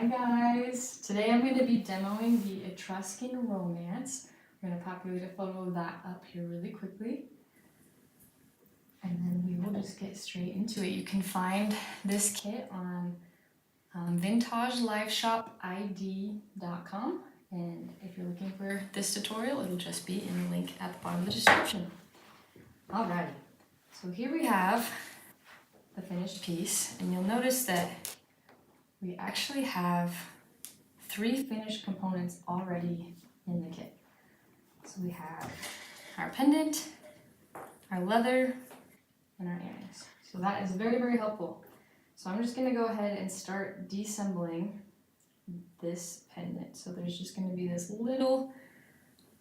Hi guys! Today I'm going to be demoing the Etruscan romance. I'm going to populate a photo of that up here really quickly. And then we will just get straight into it. You can find this kit on vintageliveshopid.com, and if you're looking for this tutorial, it'll just be in the link at the bottom of the description. Alrighty, so here we have the finished piece, and you'll notice that we actually have 3 finished components already in the kit. So we have our pendant, our leather, and our earrings. So that is very, very helpful. So I'm just going to go ahead and start deassembling this pendant. So there's just going to be this little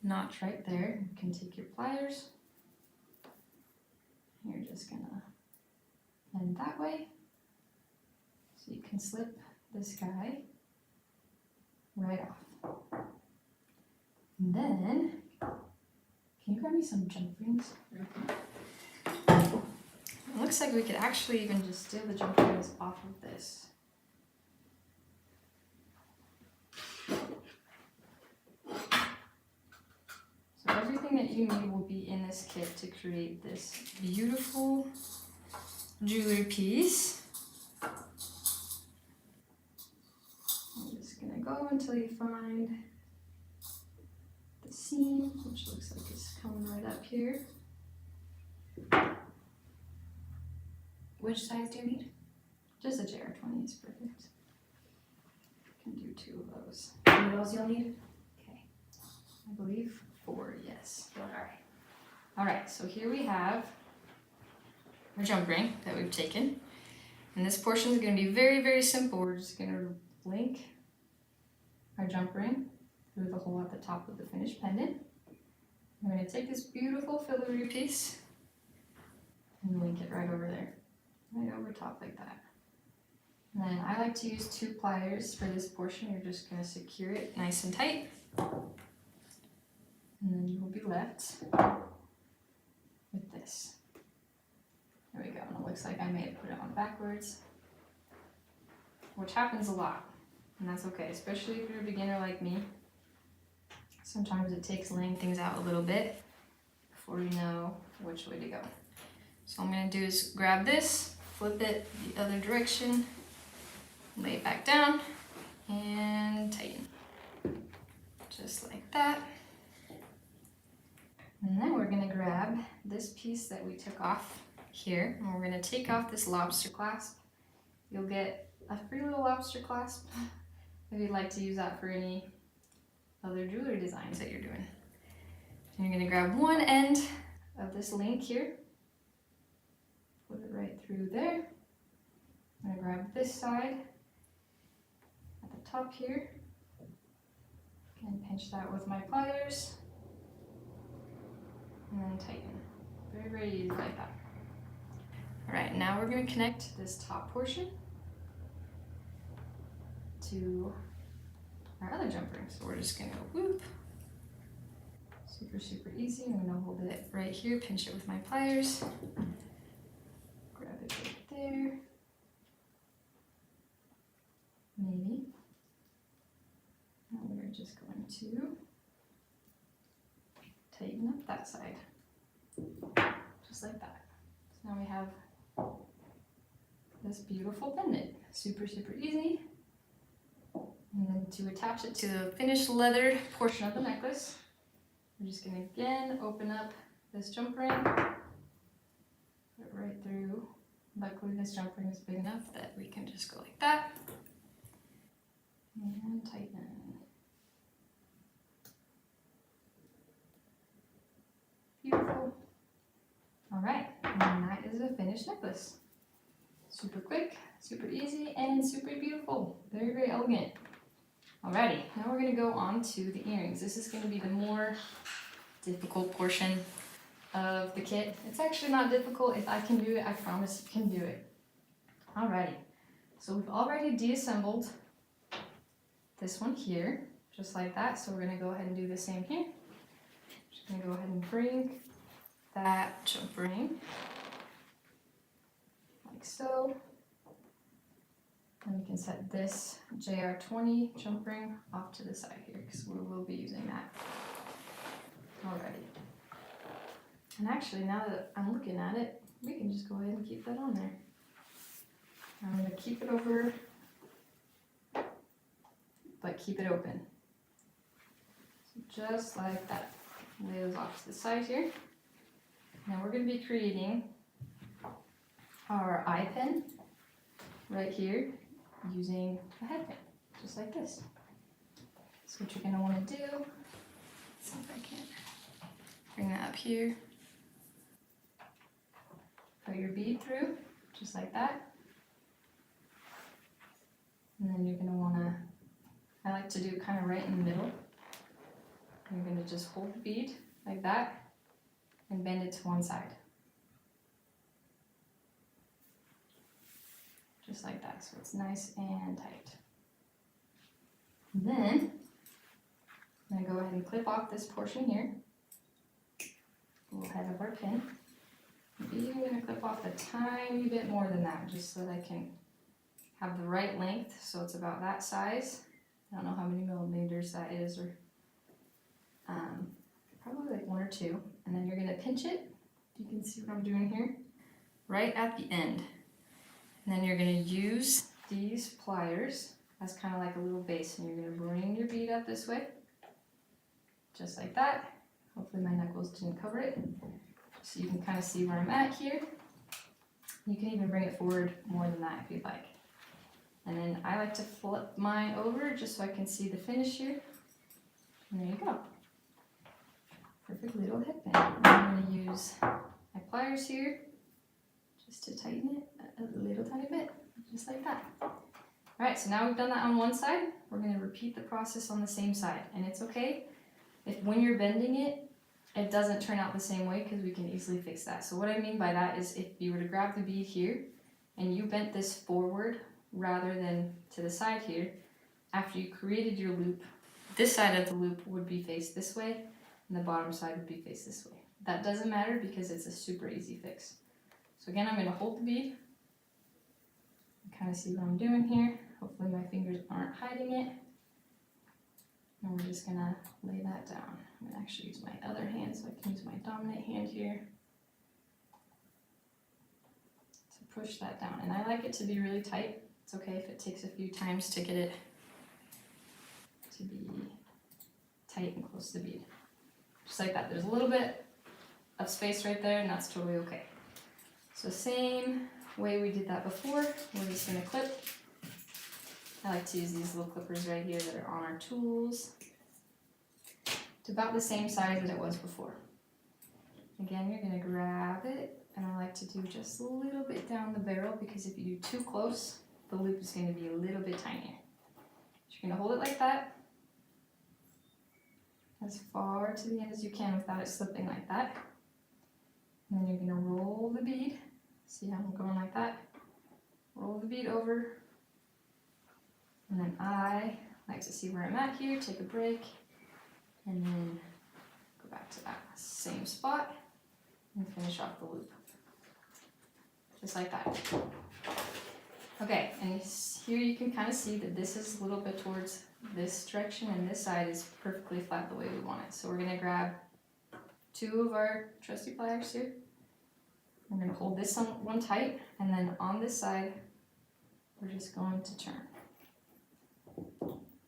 notch right there. You can take your pliers. You're just going to end that way. So you can slip this guy right off. And then, can you grab me some jump rings? It looks like we could actually even just steal the jump rings off of this. So everything that you need will be in this kit to create this beautiful jewelry piece. I'm just gonna go until you find the seam, which looks like it's coming right up here. Which size do you need? Just a JR20 is perfect. Can do 2 of those. How many of those you'll need? Okay, I believe 4, yes. Alright, so here we have our jump ring that we've taken. And this portion is going to be very, very simple. We're just going to link our jump ring through the hole at the top of the finished pendant. I'm going to take this beautiful filigree piece and link it right over there. Right over top like that. And then I like to use 2 pliers for this portion. You're just going to secure it nice and tight. And then you will be left with this. There we go. And it looks like I may have put it on backwards, which happens a lot. And that's okay, especially if you're a beginner like me. Sometimes it takes laying things out a little bit before you know which way to go. So all I'm going to do is grab this, flip it the other direction, lay it back down, and tighten. Just like that. And then we're going to grab this piece that we took off here, and we're going to take off this lobster clasp. You'll get a free little lobster clasp if you'd like to use that for any other jewelry designs that you're doing. And you're going to grab one end of this link here, put it right through there. I'm going to grab this side at the top here and pinch that with my pliers and then tighten. Very, very easy like that. Alright, now we're going to connect this top portion to our other jump ring. So we're just going to whoop. Super, super easy. I'm going to hold it right here, pinch it with my pliers. Grab it right there. Maybe. And we're just going to tighten up that side. Just like that. So now we have this beautiful pendant. Super, super easy. And then to attach it to the finished leather portion of the necklace, we're just going to again open up this jump ring, put it right through. Luckily this jump ring is big enough that we can just go like that and tighten. Beautiful. Alright, and that is a finished necklace. Super quick, super easy, and super beautiful. Very, very elegant. Alrighty, now we're going to go on to the earrings. This is going to be the more difficult portion of the kit. It's actually not difficult. If I can do it, I promise you can do it. Alrighty, so we've already deassembled this one here, just like that. So we're going to go ahead and do the same here. Just going to go ahead and bring that jump ring like so. And we can set this JR20 jump ring off to the side here because we will be using that already. And actually, now that I'm looking at it, we can just go ahead and keep that on there. I'm going to keep it over, but keep it open. So just like that. Lay those off to the side here. Now we're going to be creating our eye pin right here using a head pin, just like this. So what you're going to want to do, let's see if I can bring that up here. Put your bead through, just like that. And then you're going to want to, I like to do kind of right in the middle. You're going to just hold the bead like that and bend it to one side. Just like that, so it's nice and tight. And then I'm going to go ahead and clip off this portion here, the little head of our pin. Maybe I'm going to clip off a tiny bit more than that, just so that I can have the right length, so it's about that size. I don't know how many millimeters that is, or probably like 1 or 2. And then you're going to pinch it. You can see what I'm doing here, right at the end. And then you're going to use these pliers as kind of like a little base, and you're going to bring your bead up this way, just like that. Hopefully my knuckles didn't cover it, so you can kind of see where I'm at here. You can even bring it forward more than that if you'd like. And then I like to flip mine over just so I can see the finish here. And there you go. Perfect little head pin. I'm going to use my pliers here just to tighten it a little tiny bit, just like that. Alright, so now we've done that on one side. We're going to repeat the process on the same side. And it's okay if when you're bending it, it doesn't turn out the same way, because we can easily fix that. So what I mean by that is if you were to grab the bead here and you bent this forward rather than to the side here, after you created your loop, this side of the loop would be faced this way and the bottom side would be faced this way. That doesn't matter because it's a super easy fix. So again, I'm going to hold the bead. Kind of see what I'm doing here. Hopefully my fingers aren't hiding it. And we're just going to lay that down. I'm going to actually use my other hand so I can use my dominant hand here to push that down. And I like it to be really tight. It's okay if it takes a few times to get it to be tight and close to the bead. Just like that. There's a little bit of space right there, and that's totally okay. So same way we did that before, we're just going to clip. I like to use these little clippers right here that are on our tools. It's about the same size that it was before. Again, you're going to grab it, and I like to do just a little bit down the barrel, because if you do too close, the loop is going to be a little bit tinier. So you're going to hold it like that, as far to the end as you can without it slipping like that. And then you're going to roll the bead. See how I'm going like that? Roll the bead over. And then I like to see where I'm at here, take a break, and then go back to that same spot and finish off the loop. Just like that. Okay, and here you can kind of see that this is a little bit towards this direction, and this side is perfectly flat the way we want it. So we're going to grab 2 of our trusty pliers here. We're going to hold this one tight, and then on this side, we're just going to turn.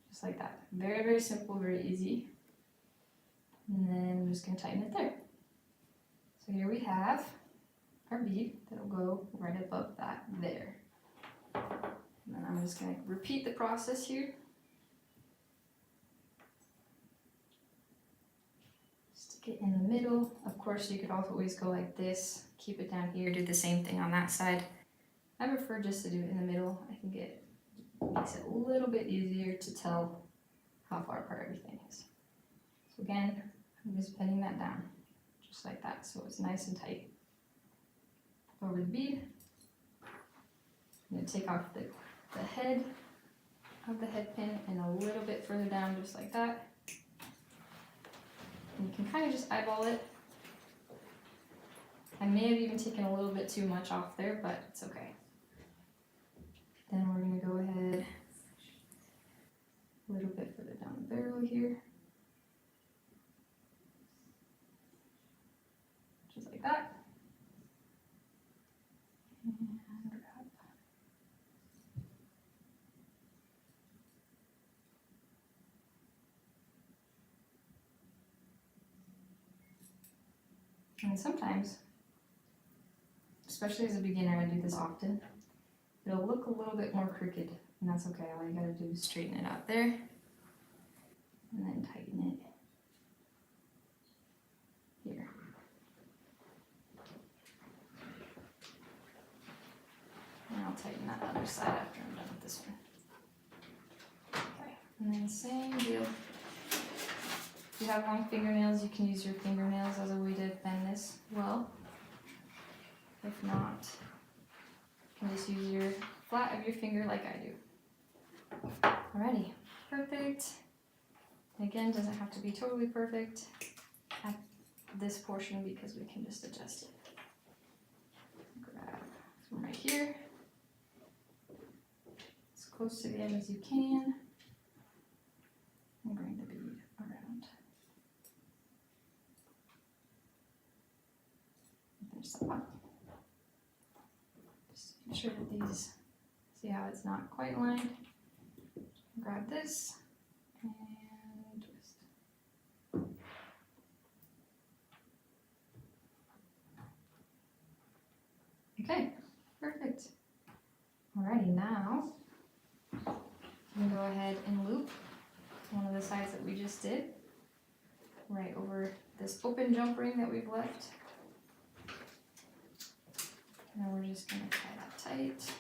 Just like that. Very, very simple, very easy. And then I'm just going to tighten it there. So here we have our bead that'll go right above that there. And then I'm just going to repeat the process here. Stick it in the middle. Of course, you could always go like this, keep it down here, do the same thing on that side. I prefer just to do it in the middle. I think it makes it a little bit easier to tell how far apart everything is. So again, I'm just bending that down, just like that, so it's nice and tight. Over the bead. I'm going to take off the head of the head pin and a little bit further down, just like that. And you can kind of just eyeball it. I may have even taken a little bit too much off there, but it's okay. Then we're going to go ahead little bit further down the barrel here. Just like that. And grab. And sometimes, especially as a beginner, I do this often, it'll look a little bit more crooked, and that's okay. All you gotta do is straighten it out there, and then tighten it here. And I'll tighten that other side after I'm done with this one. Okay, and then same deal. If you have long fingernails, you can use your fingernails as a way to bend this well. If not, you can just use your flat of your finger like I do. Alrighty, perfect. Again, doesn't have to be totally perfect at this portion because we can just adjust it. Grab from right here, as close to the edge as you can, and bring the bead around. Finish that up. Just make sure that these, see how it's not quite lined. Grab this and twist. Okay, perfect. Alrighty, now I'm going to go ahead and loop one of the sides that we just did right over this open jump ring that we've left. Now we're just going to tie that tight.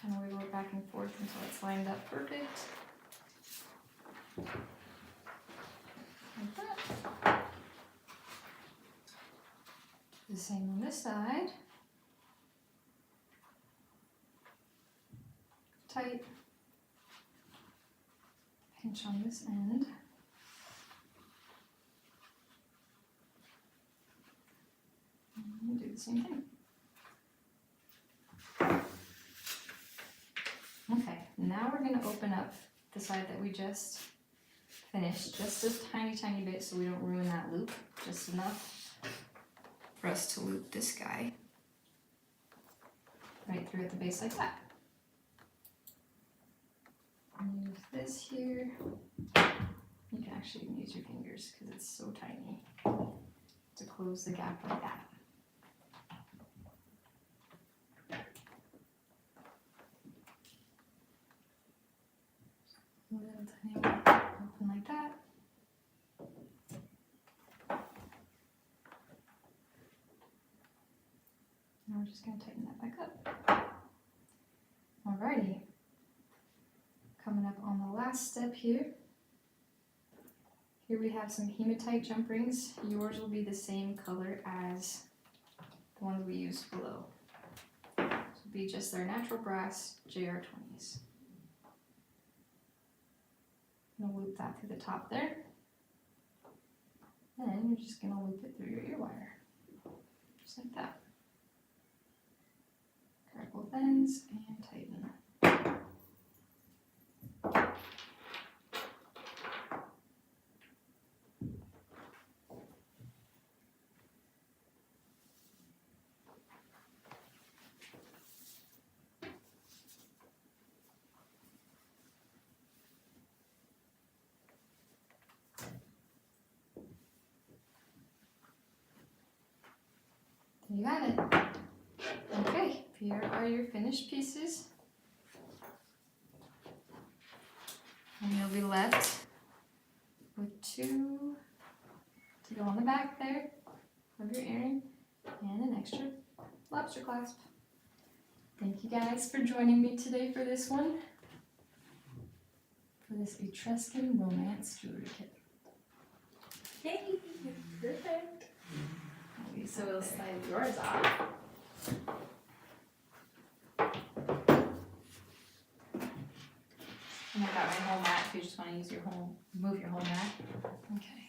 Kind of wiggle it back and forth until it's lined up perfect. Like that. The same on this side. Tight. Pinch on this end. And do the same thing. Okay, now we're going to open up the side that we just finished, just a tiny bit so we don't ruin that loop, just enough for us to loop this guy right through at the base like that. And use this here. You can actually even use your fingers because it's so tiny to close the gap like that. A little tiny one, open like that. Now we're just going to tighten that back up. Alrighty. Coming up on the last step here. Here we have some hematite jump rings. Yours will be the same color as the ones we used below. This will be just their natural brass JR20s. I'm going to loop that through the top there. Then you're just going to loop it through your ear wire. Just like that. Grab both ends and tighten. You got it. Okay, here are your finished pieces. And you'll be left with two to go on the back there of your earring and an extra lobster clasp. Thank you guys for joining me today for this one. For this Etruscan romance jewelry kit. Yay! Perfect. So we'll slide yours off. And I got my whole mat if you just want to use your whole, move your whole mat. Okay.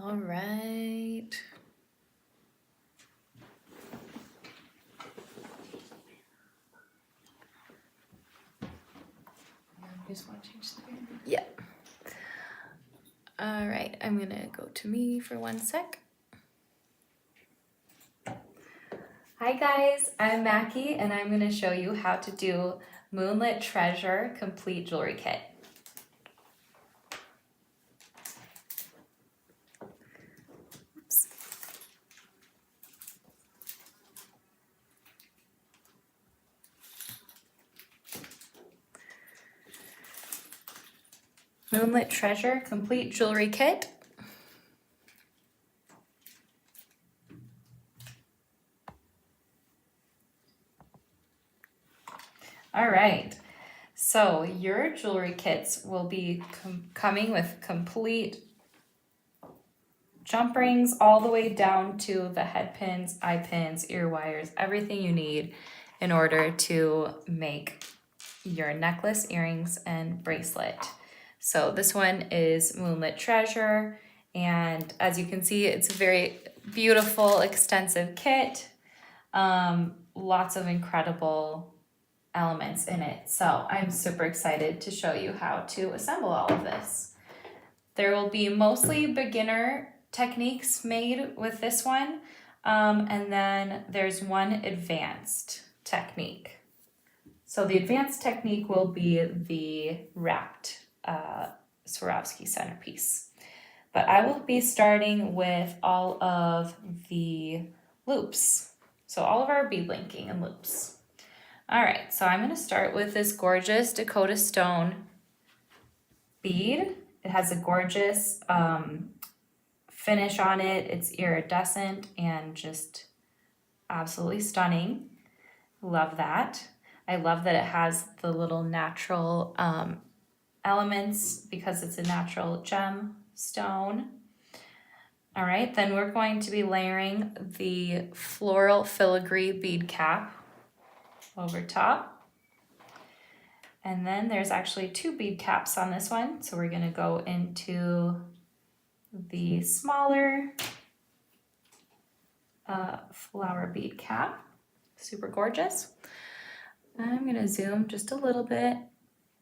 All right. Just want to change the band. Yeah. All right, I'm gonna go to me for 1 sec. Hi guys, I'm Mackie and I'm gonna show you how to do Moonlit Treasure Complete Jewelry Kit. Oops. Moonlit Treasure Complete Jewelry Kit. All right, so your jewelry kits will be coming with complete jump rings all the way down to the head pins, eye pins, ear wires, everything you need in order to make your necklace, earrings, and bracelet. So this one is Moonlit Treasure, and as you can see, it's a very beautiful, extensive kit. Lots of incredible elements in it. So I'm super excited to show you how to assemble all of this. There will be mostly beginner techniques made with this one, and then there's one advanced technique. So the advanced technique will be the wrapped Swarovski centerpiece. But I will be starting with all of the loops. So all of our bead linking and loops. All right, so I'm going to start with this gorgeous Dakota stone bead. It has a gorgeous finish on it. It's iridescent and just absolutely stunning. Love that. I love that it has the little natural elements because it's a natural gem stone. All right, then we're going to be layering the floral filigree bead cap over top. And then there's actually 2 bead caps on this one. So we're gonna go into the smaller flower bead cap. Super gorgeous. I'm gonna zoom just a little bit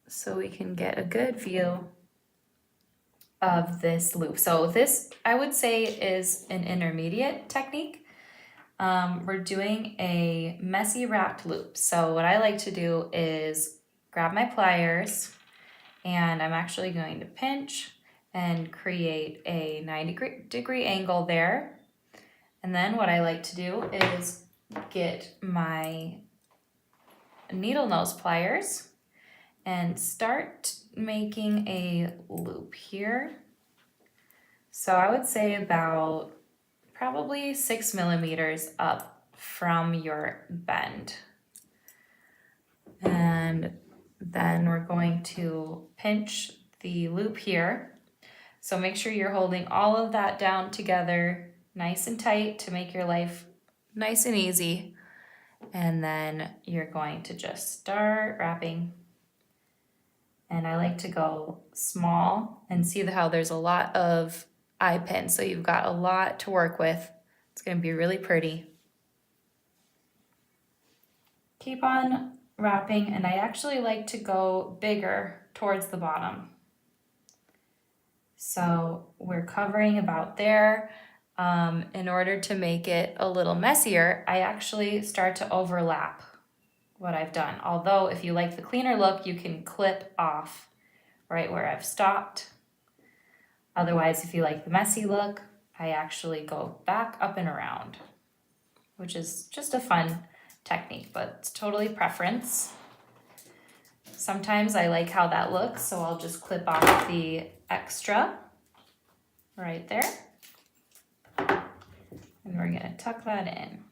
so we can get a good view of this loop. So this, I would say, is an intermediate technique. We're doing a messy wrapped loop. So what I like to do is grab my pliers and I'm actually going to pinch and create a 90-degree angle there. And then what I like to do is get my needle nose pliers and start making a loop here. So I would say about probably 6 millimeters up from your bend. And then we're going to pinch the loop here. So make sure you're holding all of that down together nice and tight to make your life nice and easy. And then you're going to just start wrapping. And I like to go small and see how there's a lot of eye pins. So you've got a lot to work with. It's going to be really pretty. Keep on wrapping, and I actually like to go bigger towards the bottom. So we're covering about there. In order to make it a little messier, I actually start to overlap what I've done. Although if you like the cleaner look, you can clip off right where I've stopped. Otherwise, if you like the messy look, I actually go back up and around, which is just a fun technique, but it's totally preference. Sometimes I like how that looks, so I'll just clip off the extra right there. And we're gonna tuck that in.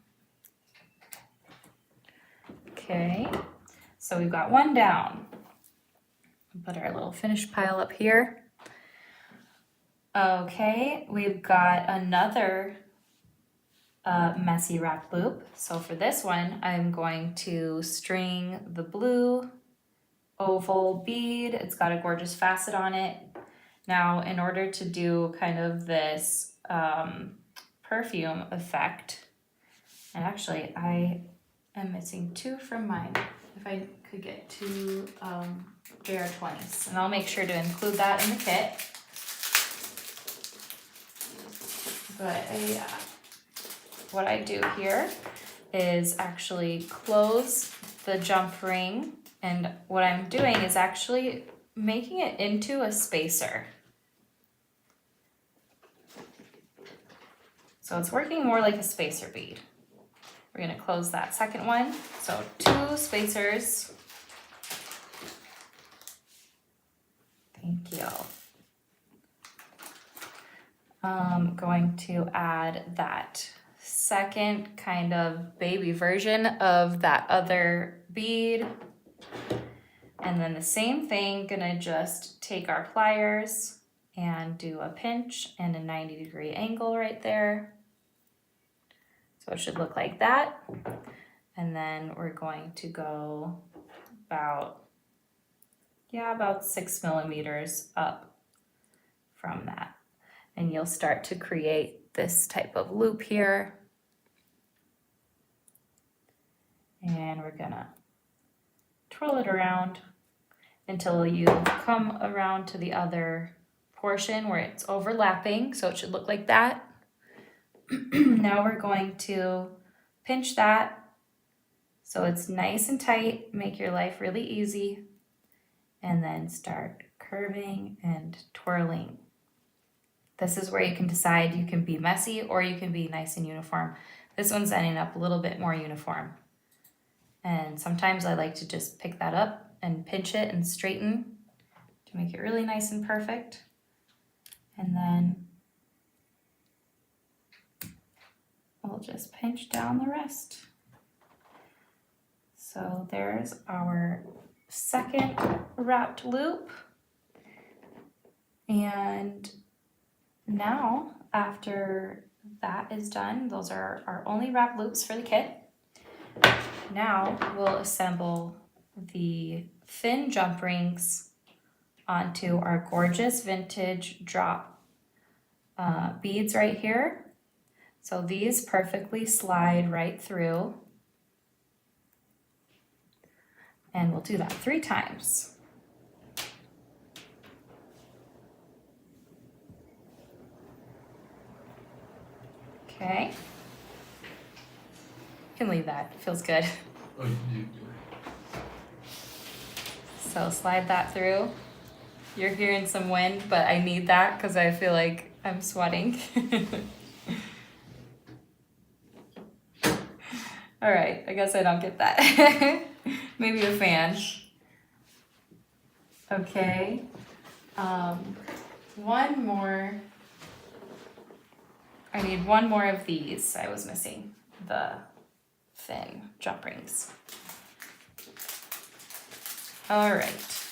Okay, so we've got one down. Put our little finish pile up here. Okay, we've got another messy wrap loop. So for this one, I'm going to string the blue oval bead. It's got a gorgeous facet on it. Now, in order to do kind of this perfume effect. And actually, I am missing 2 from mine. If I could get 2 JR20s, and I'll make sure to include that in the kit. But what I do here is actually close the jump ring, and what I'm doing is actually making it into a spacer. So it's working more like a spacer bead. We're gonna close that second one. So 2 spacers. Thank you. I'm going to add that second kind of baby version of that other bead. And then the same thing, gonna just take our pliers and do a pinch and a 90-degree angle right there. So it should look like that. And then we're going to go about 6 millimeters up from that. And you'll start to create this type of loop here. And we're gonna twirl it around until you come around to the other portion where it's overlapping. So it should look like that. Now we're going to pinch that so it's nice and tight, make your life really easy, and then start curving and twirling. This is where you can decide you can be messy or you can be nice and uniform. This one's ending up a little bit more uniform. And sometimes I like to just pick that up and pinch it and straighten to make it really nice and perfect. And then we'll just pinch down the rest. So there's our second wrapped loop. And now, after that is done, those are our only wrap loops for the kit. Now we'll assemble the thin jump rings onto our gorgeous vintage drop beads right here. So these perfectly slide right through. And we'll do that 3 times. Okay. You can leave that, it feels good. Oh, you do. So slide that through. You're hearing some wind, but I need that because I feel like I'm sweating. All right, I guess I don't get that. Maybe a fan. Okay. One more. I need one more of these. I was missing the thin jump rings. All right.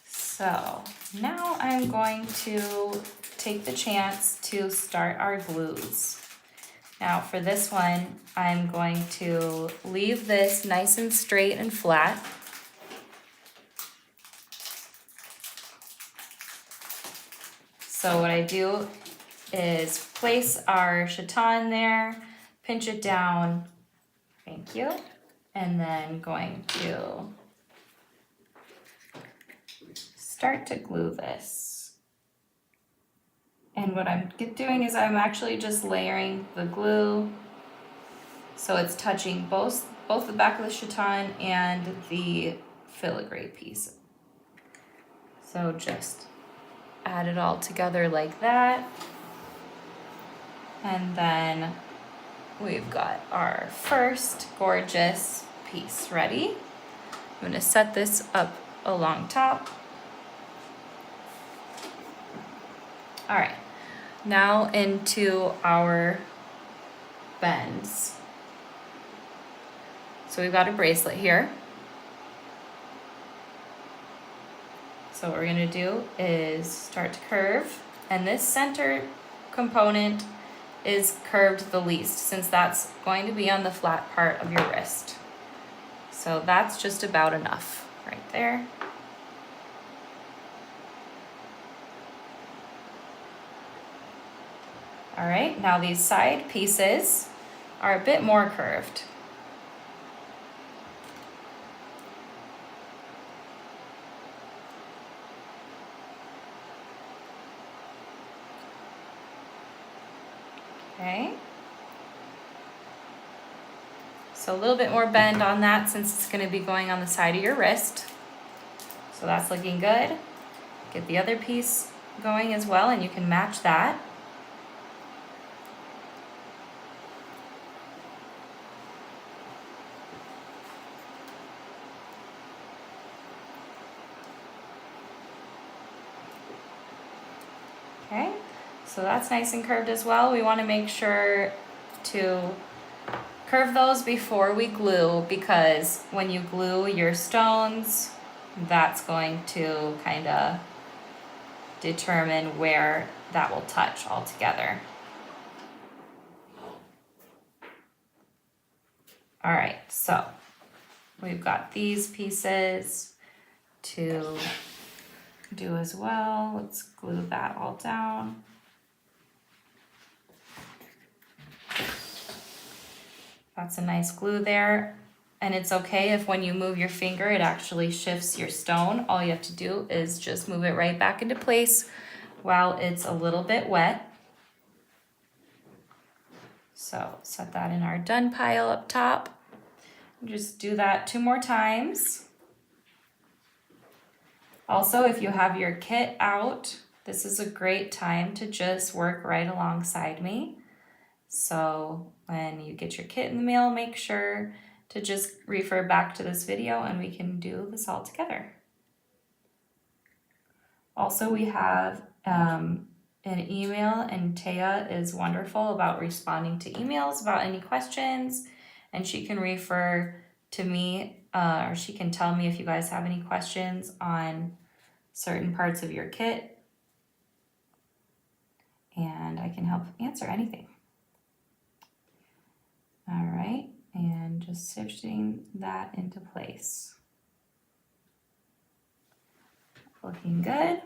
So now I'm going to take the chance to start our glues. Now for this one, I'm going to leave this nice and straight and flat. So what I do is place our chaton there, pinch it down, thank you, and then going to start to glue this. And what I'm doing is I'm actually just layering the glue so it's touching both the back of the chaton and the filigree piece. So just add it all together like that. And then we've got our first gorgeous piece ready. I'm gonna set this up along top. All right, now into our bends. So we've got a bracelet here. So what we're gonna do is start to curve, and this center component is curved the least since that's going to be on the flat part of your wrist. So that's just about enough right there. All right, now these side pieces are a bit more curved. Okay. So a little bit more bend on that since it's going to be going on the side of your wrist. So that's looking good. Get the other piece going as well, and you can match that. Okay, so that's nice and curved as well. We want to make sure to curve those before we glue, because when you glue your stones, that's going to kind of determine where that will touch all together. All right, so we've got these pieces to do as well. Let's glue that all down. That's a nice glue there. And it's okay if when you move your finger, it actually shifts your stone. All you have to do is just move it right back into place while it's a little bit wet. So set that in our done pile up top. Just do that 2 more times. Also, if you have your kit out, this is a great time to just work right alongside me. So when you get your kit in the mail, make sure to just refer back to this video and we can do this all together. Also, we have an email, and Teya is wonderful about responding to emails about any questions, and she can refer to me or she can tell me if you guys have any questions on certain parts of your kit, and I can help answer anything. All right, and just stitching that into place. Looking good.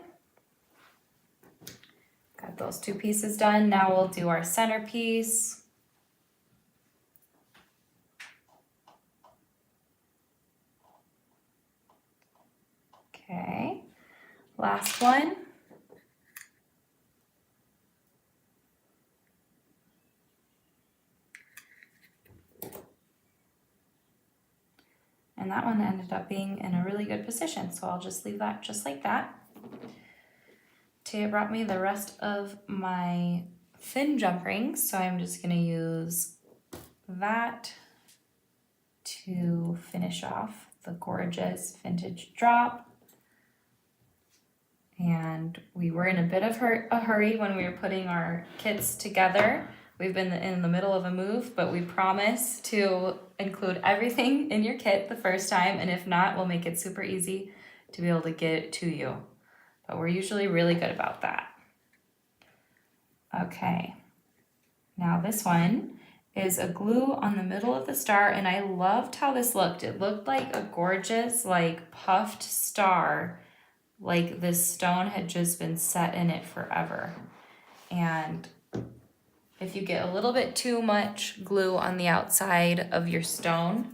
Got those 2 pieces done. Now we'll do our centerpiece. Okay, last one. And that one ended up being in a really good position, so I'll just leave that just like that. Teya brought me the rest of my thin jump rings, so I'm just going to use that to finish off the gorgeous vintage drop. And we were in a bit of a hurry when we were putting our kits together. We've been in the middle of a move, but we promise to include everything in your kit the first time, and if not, we'll make it super easy to be able to get it to you. But we're usually really good about that. Okay, now this one is a glue on the middle of the star, and I loved how this looked. It looked like a gorgeous, like puffed star, like this stone had just been set in it forever. And if you get a little bit too much glue on the outside of your stone,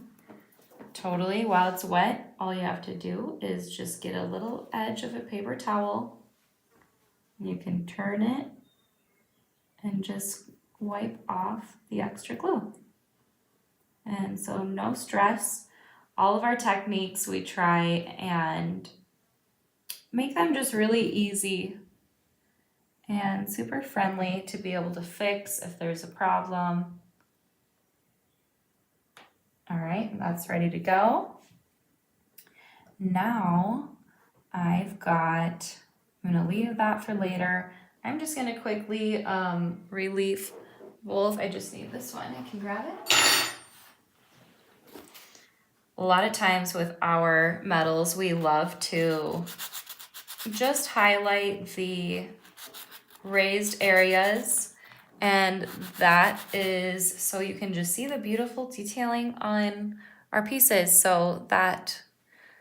totally, while it's wet, all you have to do is just get a little edge of a paper towel. You can turn it and just wipe off the extra glue. And so no stress. All of our techniques, we try and make them just really easy and super friendly to be able to fix if there's a problem. All right, that's ready to go. Now I'm gonna leave that for later. I'm just gonna quickly relief both. I just need this one, I can grab it. A lot of times with our metals, we love to just highlight the raised areas, and that is so you can just see the beautiful detailing on our pieces. So that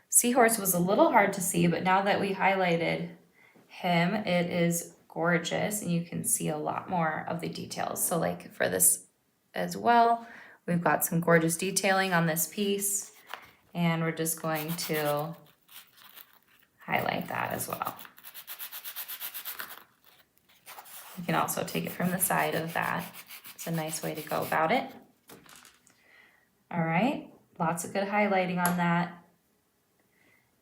seahorse was a little hard to see, but now that we highlighted him, it is gorgeous, and you can see a lot more of the details. So like for this as well, we've got some gorgeous detailing on this piece, and we're just going to highlight that as well. You can also take it from the side of that. It's a nice way to go about it. All right, lots of good highlighting on that.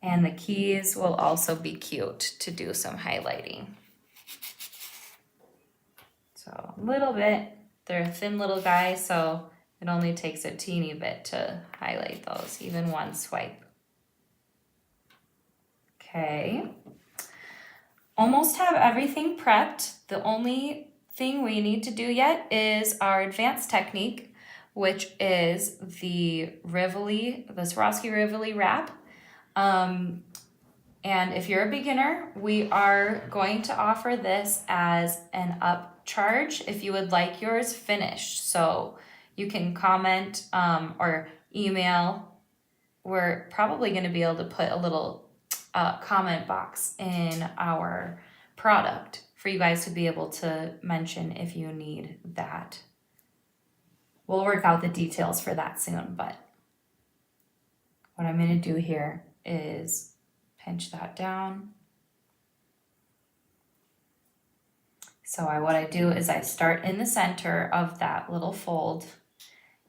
And the keys will also be cute to do some highlighting. So a little bit, they're a thin little guy, so it only takes a teeny bit to highlight those, even one swipe. Okay, almost have everything prepped. The only thing we need to do yet is our advanced technique, which is the Swarovski Rivoli wrap. And if you're a beginner, we are going to offer this as an upcharge if you would like yours finished. So you can comment or email. We're probably going to be able to put a little comment box in our product for you guys to be able to mention if you need that. We'll work out the details for that soon, but what I'm going to do here is pinch that down. So what I do is I start in the center of that little fold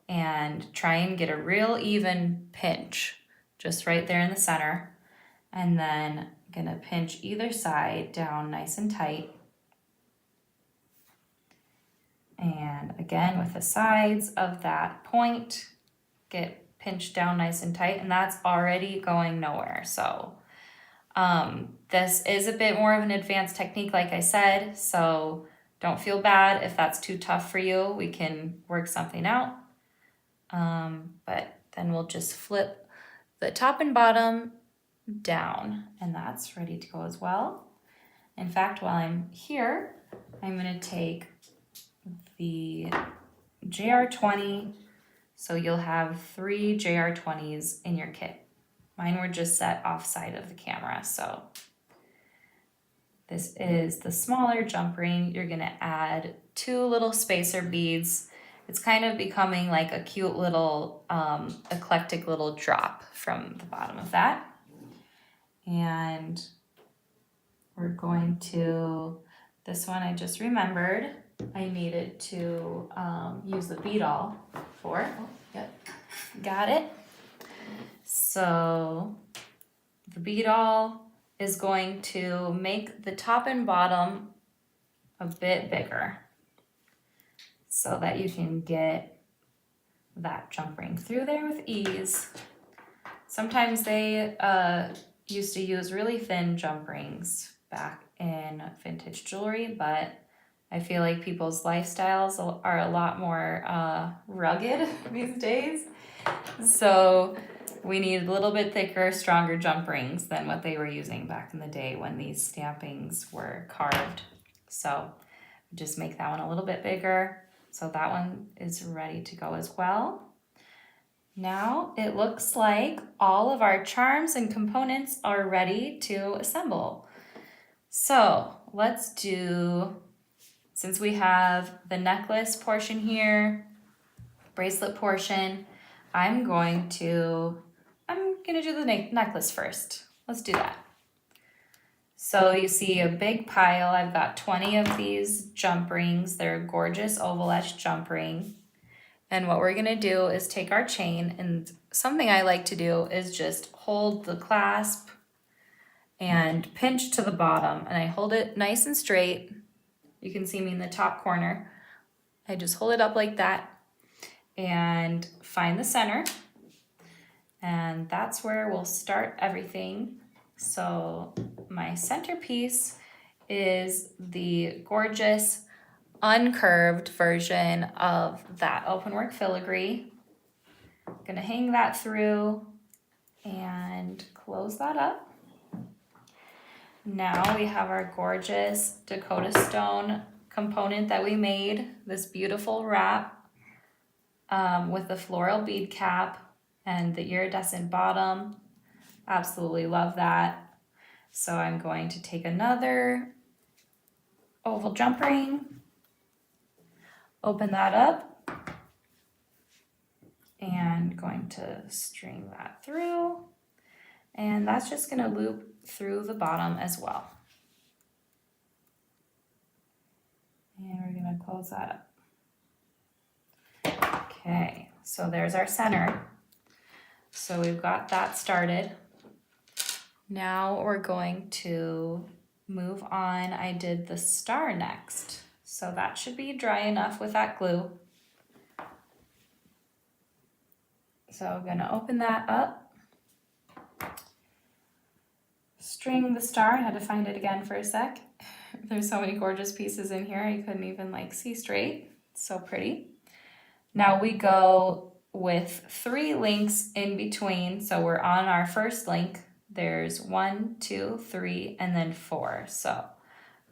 and try and get a real even pinch just right there in the center. And then I'm gonna pinch either side down nice and tight. And again, with the sides of that point, get pinched down nice and tight, and that's already going nowhere. So this is a bit more of an advanced technique, like I said, so don't feel bad if that's too tough for you. We can work something out. But then we'll just flip the top and bottom down, and that's ready to go as well. In fact, while I'm here, I'm going to take the JR20, so you'll have 3 JR20s in your kit. Mine were just set offside of the camera, so this is the smaller jump ring. You're gonna add 2 little spacer beads. It's kind of becoming like a cute little eclectic little drop from the bottom of that. And we're going to, this one I just remembered I needed to use the bead awl for. Oh, yep, got it. So the bead awl is going to make the top and bottom a bit bigger so that you can get that jump ring through there with ease. Sometimes they used to use really thin jump rings back in vintage jewelry, but I feel like people's lifestyles are a lot more rugged these days. So we need a little bit thicker, stronger jump rings than what they were using back in the day when these stampings were carved. So just make that one a little bit bigger. So that one is ready to go as well. Now it looks like all of our charms and components are ready to assemble. So let's do, since we have the necklace portion here, bracelet portion, I'm gonna do the necklace first. Let's do that. So you see a big pile. I've got 20 of these jump rings. They're a gorgeous oval edge jump ring. And what we're gonna do is take our chain, and something I like to do is just hold the clasp and pinch to the bottom, and I hold it nice and straight. You can see me in the top corner. I just hold it up like that and find the center. And that's where we'll start everything. So my centerpiece is the gorgeous uncurved version of that openwork filigree. I'm gonna hang that through and close that up. Now we have our gorgeous Dakota stone component that we made, this beautiful wrap with the floral bead cap and the iridescent bottom. Absolutely love that. So I'm going to take another oval jump ring. Open that up. And going to string that through. And that's just going to loop through the bottom as well. And we're going to close that up. Okay, so there's our center. So we've got that started. Now we're going to move on. I did the star next. So that should be dry enough with that glue. So I'm going to open that up. String the star. I had to find it again for a sec. There's so many gorgeous pieces in here. I couldn't even like see straight. So pretty. Now we go with 3 links in between. So we're on our first link. There's 1, 2, 3, and then 4. So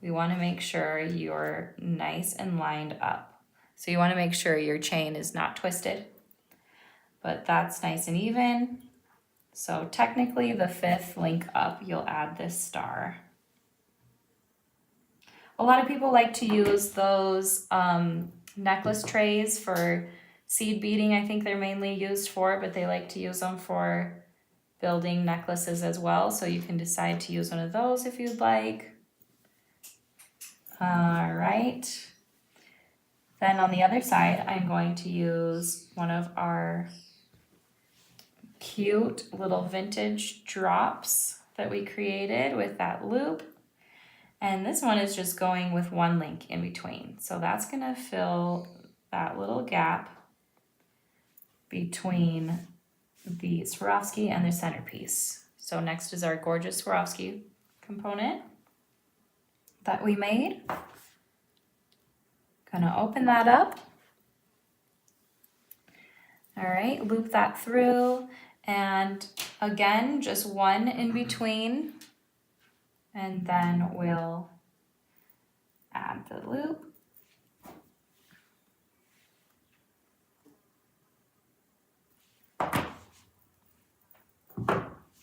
we want to make sure you're nice and lined up. So you want to make sure your chain is not twisted, but that's nice and even. So technically the 5th link up, you'll add this star. A lot of people like to use those necklace trays for seed beading. I think they're mainly used for, but they like to use them for building necklaces as well. So you can decide to use one of those if you'd like. All right. Then on the other side, I'm going to use one of our cute little vintage drops that we created with that loop. And this one is just going with 1 link in between. So that's going to fill that little gap between the Swarovski and the centerpiece. So next is our gorgeous Swarovski component that we made. Gonna open that up. All right, loop that through, and again, just 1 in between, and then we'll add the loop.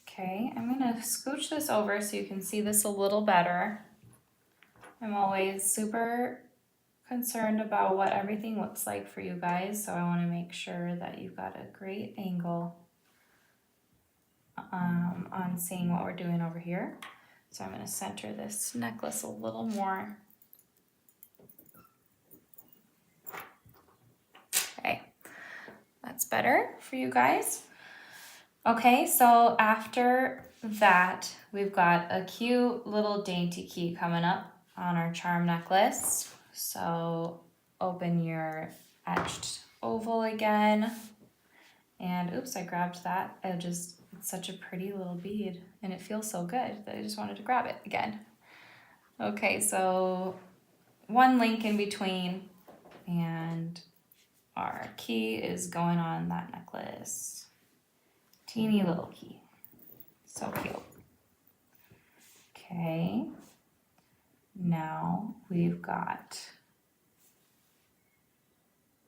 Okay, I'm gonna scooch this over so you can see this a little better. I'm always super concerned about what everything looks like for you guys, so I want to make sure that you've got a great angle on seeing what we're doing over here. So I'm going to center this necklace a little more. Okay, that's better for you guys. Okay, so after that, we've got a cute little dainty key coming up on our charm necklace. So open your etched oval again. And oops, I grabbed that. It's such a pretty little bead and it feels so good that I just wanted to grab it again. Okay, so 1 link in between and our key is going on that necklace. Teeny little key. So cute. Okay. Now we've got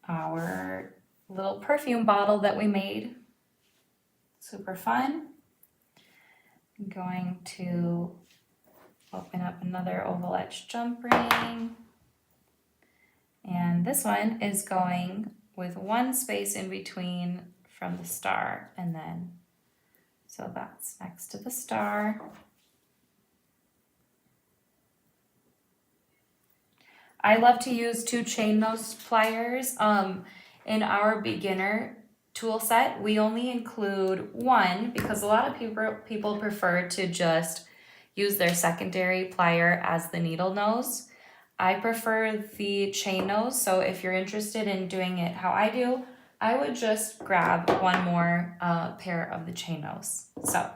our little perfume bottle that we made. Super fun. I'm going to open up another oval etched jump ring. And this one is going with 1 space in between from the star, and then, so that's next to the star. I love to use 2 chain nose pliers. In our beginner tool set, we only include 1 because a lot of people prefer to just use their secondary plier as the needle nose. I prefer the chain nose, so if you're interested in doing it how I do, I would just grab 1 more pair of the chain nose. So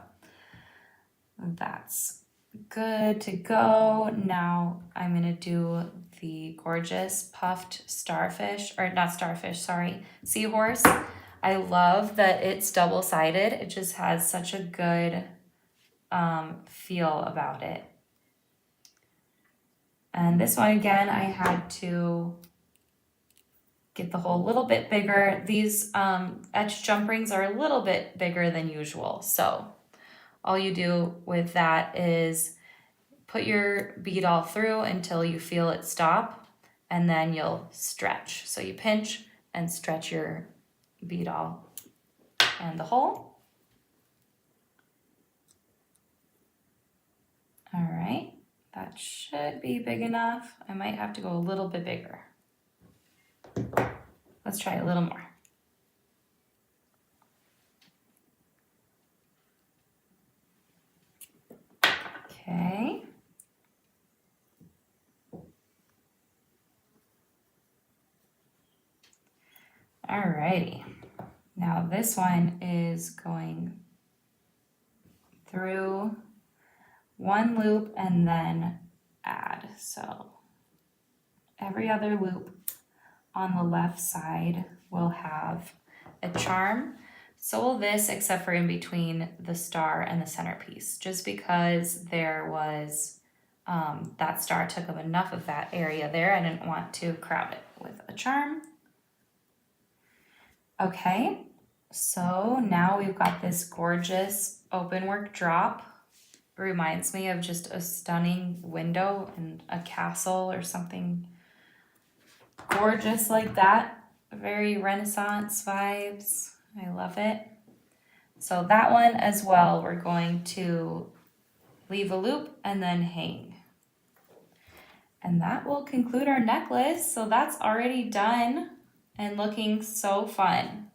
that's good to go. Now I'm gonna do the gorgeous puffed starfish, or not starfish, sorry, seahorse. I love that it's double-sided. It just has such a good feel about it. And this one, again, I had to get the hole a little bit bigger. These etched jump rings are a little bit bigger than usual. So all you do with that is put your bead all through until you feel it stop, and then you'll stretch. So you pinch and stretch your bead all and the hole. All right, that should be big enough. I might have to go a little bit bigger. Let's try a little more. Okay. Alrighty. Now this one is going through one loop and then add. So every other loop on the left side will have a charm. So will this, except for in between the star and the centerpiece, just because there was that star took up enough of that area there. I didn't want to crowd it with a charm. Okay, so now we've got this gorgeous open work drop. Reminds me of just a stunning window in a castle or something gorgeous like that. Very Renaissance vibes. I love it. So that one as well, we're going to leave a loop and then hang. And that will conclude our necklace. So that's already done and looking so fun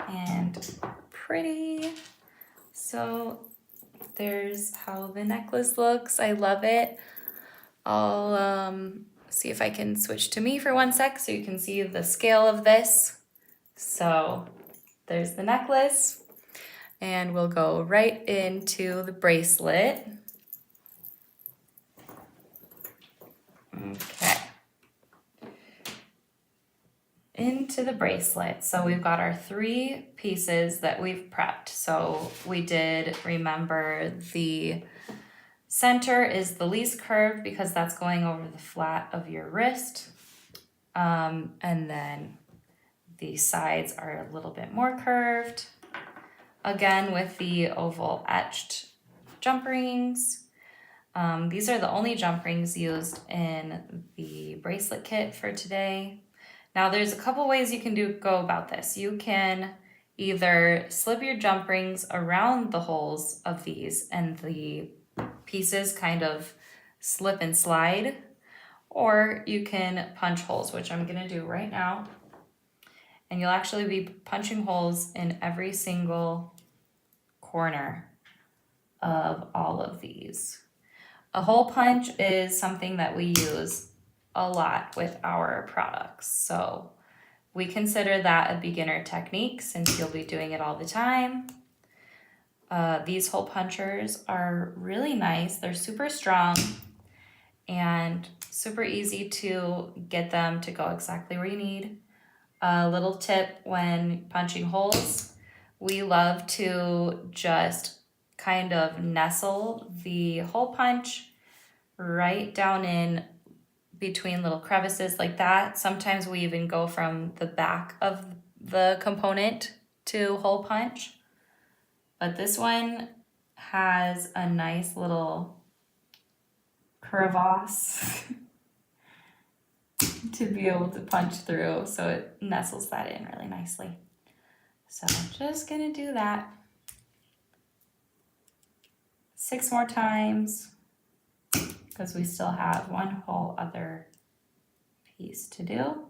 and pretty. So there's how the necklace looks. I love it. I'll see if I can switch to me for 1 sec so you can see the scale of this. So there's the necklace, and we'll go right into the bracelet. Okay. Into the bracelet. So we've got our 3 pieces that we've prepped. So we did remember the center is the least curved because that's going over the flat of your wrist. And then the sides are a little bit more curved. Again, with the oval etched jump rings. These are the only jump rings used in the bracelet kit for today. Now there's a couple ways you can go about this. You can either slip your jump rings around the holes of these and the pieces kind of slip and slide, or you can punch holes, which I'm gonna do right now. And you'll actually be punching holes in every single corner of all of these. A hole punch is something that we use a lot with our products. So we consider that a beginner technique since you'll be doing it all the time. These hole punchers are really nice. They're super strong and super easy to get them to go exactly where you need. A little tip when punching holes, we love to just kind of nestle the hole punch right down in between little crevices like that. Sometimes we even go from the back of the component to hole punch. But this one has a nice little crevasse to be able to punch through, so it nestles that in really nicely. So I'm just gonna do that 6 more times because we still have one whole other piece to do.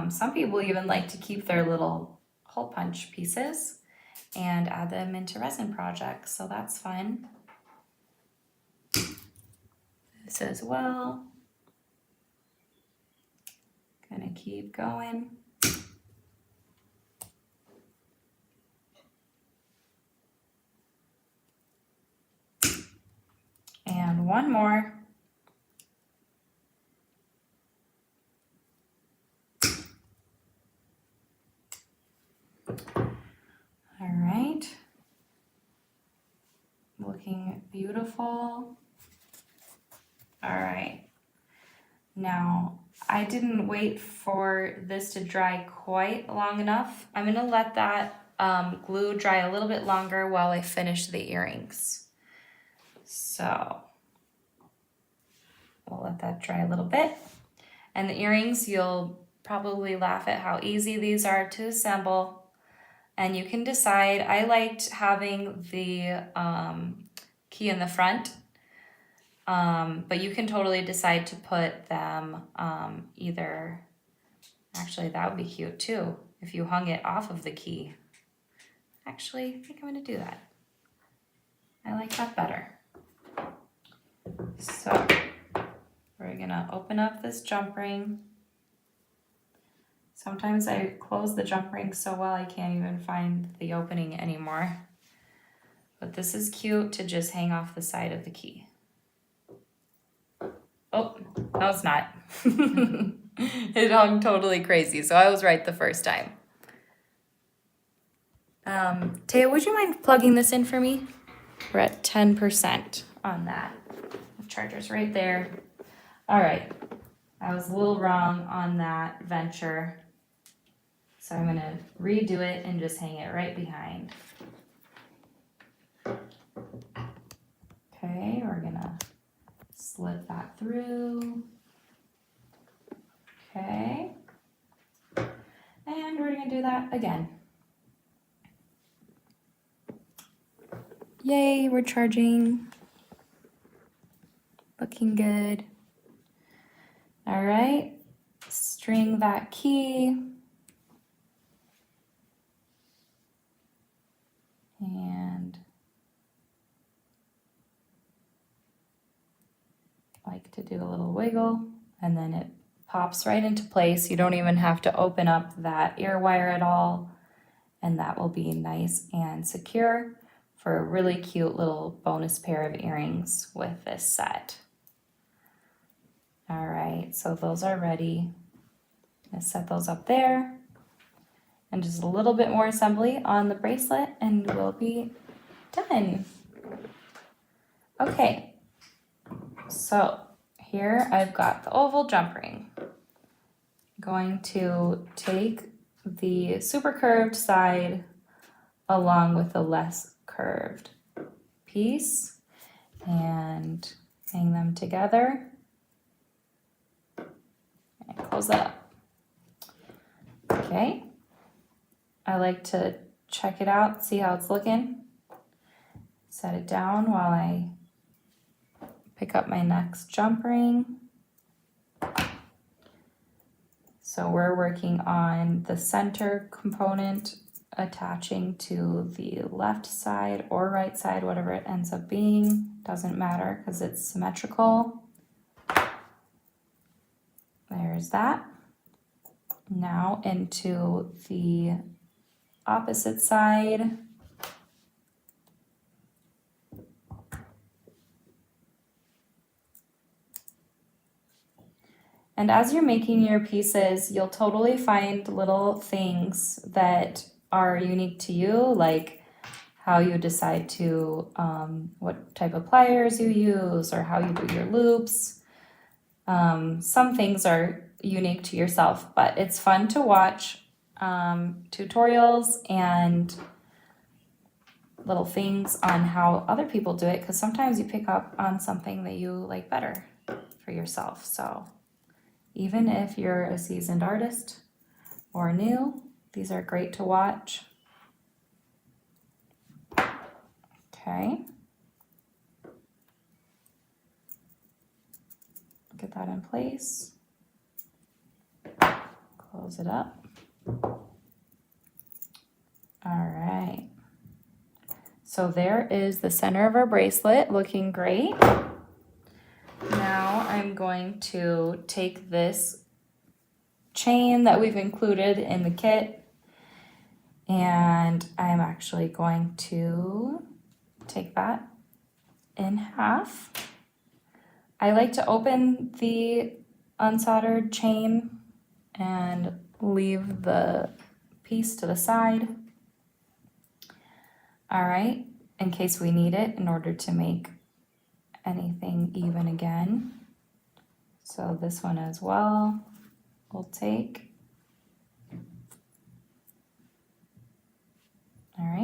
Some people even like to keep their little hole punch pieces and add them into resin projects, so that's fun. This as well. Gonna keep going. And one more. All right. Looking beautiful. All right. Now, I didn't wait for this to dry quite long enough. I'm gonna let that glue dry a little bit longer while I finish the earrings. So we'll let that dry a little bit. And the earrings, you'll probably laugh at how easy these are to assemble. And you can decide, I liked having the key in the front, but you can totally decide to put them either, actually that would be cute too, if you hung it off of the key. Actually, I think I'm gonna do that. I like that better. So we're gonna open up this jump ring. Sometimes I close the jump ring so well I can't even find the opening anymore. But this is cute to just hang off the side of the key. Oh, no it's not. It hung totally crazy, so I was right the first time. Teya, would you mind plugging this in for me? We're at 10% on that. The charger's right there. All right, I was a little wrong on that venture. So I'm gonna redo it and just hang it right behind. Okay, we're gonna slip that through. Okay. And we're gonna do that again. Yay, we're charging. Looking good. All right, string that key. And like to do a little wiggle, and then it pops right into place. You don't even have to open up that ear wire at all, and that will be nice and secure for a really cute little bonus pair of earrings with this set. All right, so those are ready. I'm gonna set those up there, and just a little bit more assembly on the bracelet and we'll be done. Okay, so here I've got the oval jump ring. Going to take the super curved side along with the less curved piece and hang them together and close that up. Okay, I like to check it out, see how it's looking. Set it down while I pick up my next jump ring. So we're working on the center component attaching to the left side or right side, whatever it ends up being. Doesn't matter because it's symmetrical. There's that. Now into the opposite side. And as you're making your pieces, you'll totally find little things that are unique to you, like how you decide to, what type of pliers you use or how you do your loops. Some things are unique to yourself, but it's fun to watch tutorials and little things on how other people do it, because sometimes you pick up on something that you like better for yourself. So even if you're a seasoned artist or new, these are great to watch. Okay. Get that in place. Close it up. All right. So there is the center of our bracelet looking great. Now I'm going to take this chain that we've included in the kit, and I'm actually going to take that in half. I like to open the unsoldered chain and leave the piece to the side. All right, in case we need it in order to make anything even again. So this one as well, we'll take.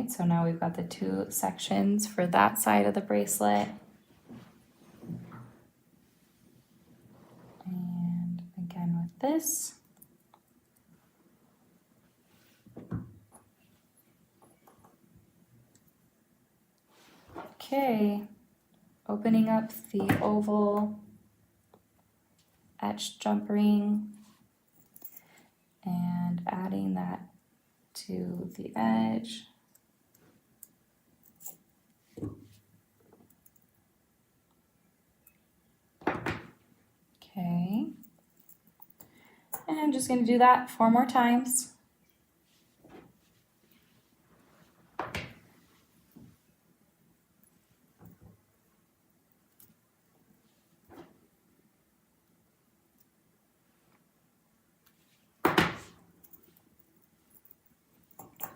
right, so now we've got the 2 sections for that side of the bracelet. And again with this. Okay, opening up the oval etched jump ring and adding that to the edge. Okay, and I'm just going to do that 4 more times.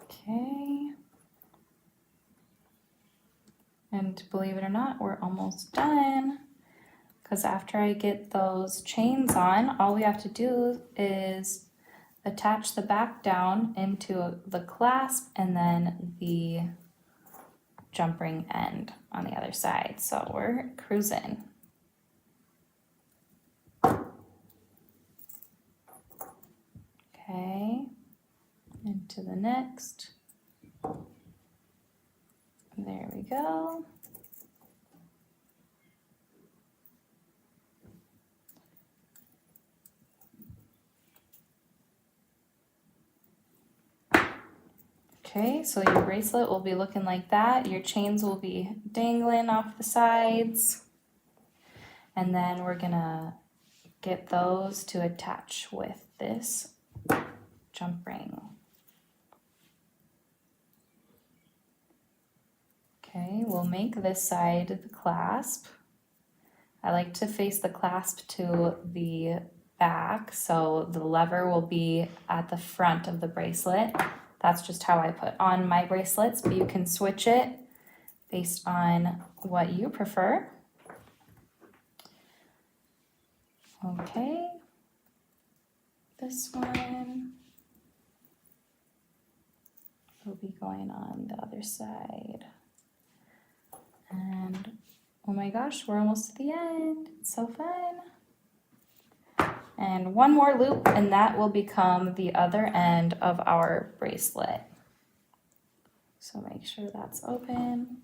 Okay, and believe it or not, we're almost done. Because after I get those chains on, all we have to do is attach the back down into the clasp and then the jump ring end on the other side. So we're cruising. Okay, into the next. There we go. Okay, so your bracelet will be looking like that. Your chains will be dangling off the sides. And then we're gonna get those to attach with this jump ring. Okay, we'll make this side the clasp. I like to face the clasp to the back, so the lever will be at the front of the bracelet. That's just how I put on my bracelets, but you can switch it based on what you prefer. Okay, this one will be going on the other side. And oh my gosh, we're almost at the end. It's so fun. And one more loop and that will become the other end of our bracelet. So make sure that's open.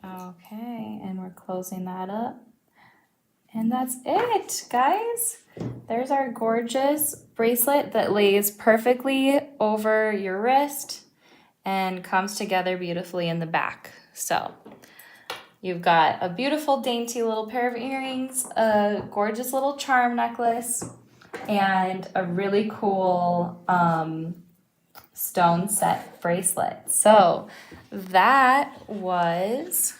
Okay, and we're closing that up. And that's it, guys. There's our gorgeous bracelet that lays perfectly over your wrist and comes together beautifully in the back. So you've got a beautiful, dainty little pair of earrings, a gorgeous little charm necklace, and a really cool stone set bracelet. So that was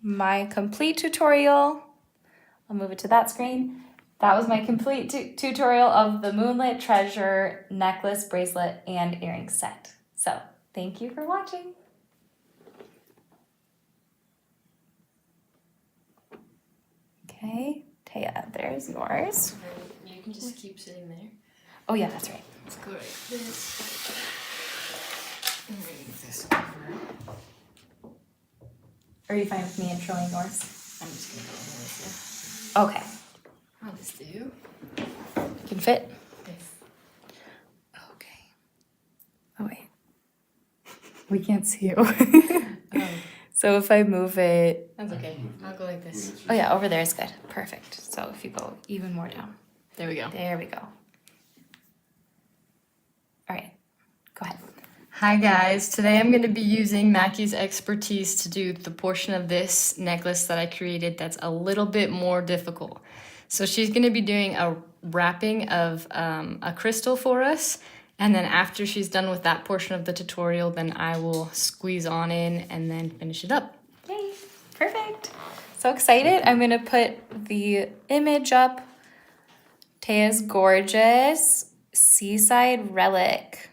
my complete tutorial. I'll move it to that screen. That was my complete tutorial of the Moonlight Treasure necklace, bracelet, and earring set. So thank you for watching. Okay, Teya, there's yours. You can just keep sitting there. Oh yeah, that's right. Let's go like this. And move this over. Are you fine with me introing yours? I'm just gonna go over with Okay. I'll just do. You can fit? Yes. Okay. Oh wait. We can't see you. Oh, So if I move it, that's okay. I'll go like this. oh yeah, over there is good. Perfect. So if you go even more down. There we go. There we go. All right, go ahead. Hi guys, today I'm going to be using Mackie's expertise to do the portion of this necklace that I created that's a little bit more difficult. So she's going to be doing a wrapping of a crystal for us, and then after she's done with that portion of the tutorial, then I will squeeze on in and then finish it up. Yay, perfect. So excited. I'm gonna put the image up. Teya's gorgeous seaside relic.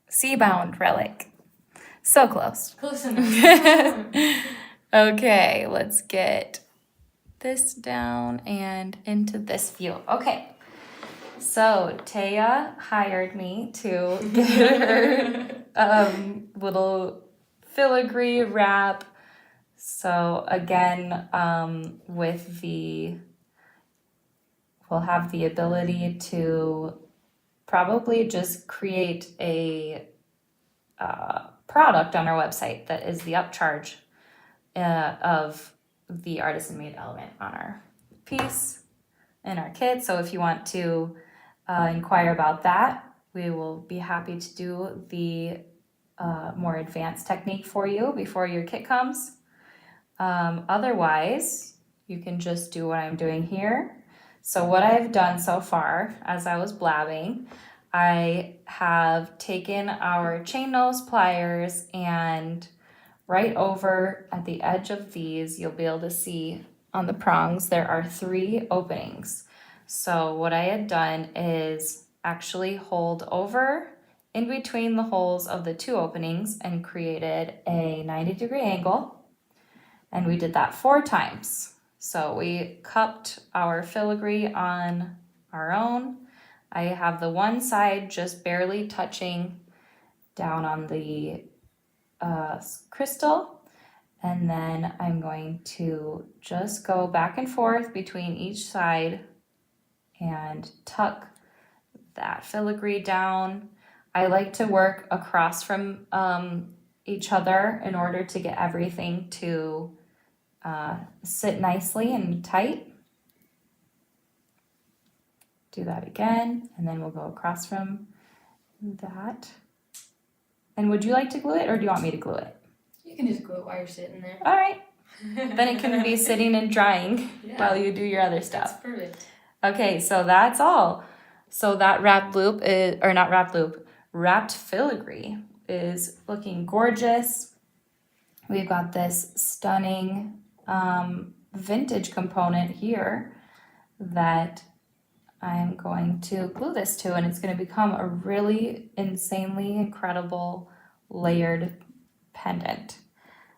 Seabound relic. So close. Close enough. Okay, let's get this down and into this view. Okay, So Teya hired me to get her little filigree wrap. So again, we'll have the ability to probably just create a product on our website that is the upcharge of the artisan made element on our piece in our kit. So if you want to inquire about that, we will be happy to do the more advanced technique for you before your kit comes. Otherwise, you can just do what I'm doing here. So what I've done so far, as I was blabbing, I have taken our chain nose pliers, and right over at the edge of these, you'll be able to see on the prongs, there are 3 openings. So what I had done is actually hold over in between the holes of the 2 openings and created a 90-degree angle. And we did that 4 times. So we cupped our filigree on our own. I have the one side just barely touching down on the crystal. And then I'm going to just go back and forth between each side and tuck that filigree down. I like to work across from each other in order to get everything to sit nicely and tight. Do that again, and then we'll go across from that. And would you like to glue it, or do you want me to glue it? You can just glue it while you're sitting there. All right. Then it can be sitting and drying while you do your other stuff. That's perfect. Okay, so that's all. So that wrapped loop is, or not wrapped loop, wrapped filigree is looking gorgeous. We've got this stunning vintage component here that I'm going to glue this to, and it's going to become a really insanely incredible layered pendant.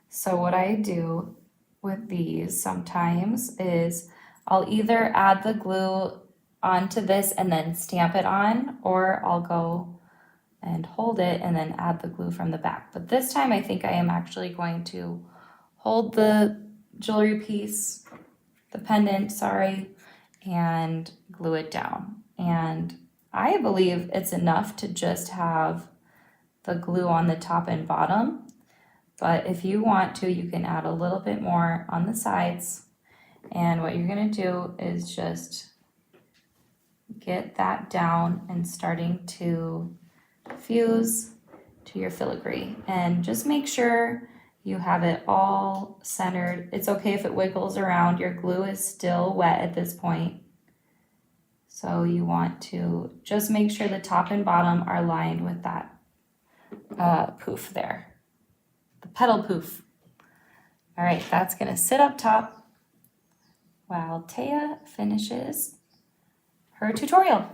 So what I do with these sometimes is I'll either add the glue onto this and then stamp it on, or I'll go and hold it and then add the glue from the back. But this time I think I am actually going to hold the jewelry piece, the pendant, sorry, and glue it down. And I believe it's enough to just have the glue on the top and bottom. But if you want to, you can add a little bit more on the sides. And what you're gonna do is just get that down and starting to fuse to your filigree. And just make sure you have it all centered. It's okay if it wiggles around. Your glue is still wet at this point. So you want to just make sure the top and bottom are lined with that poof there. The petal poof. All right, that's gonna sit up top while Teya finishes her tutorial.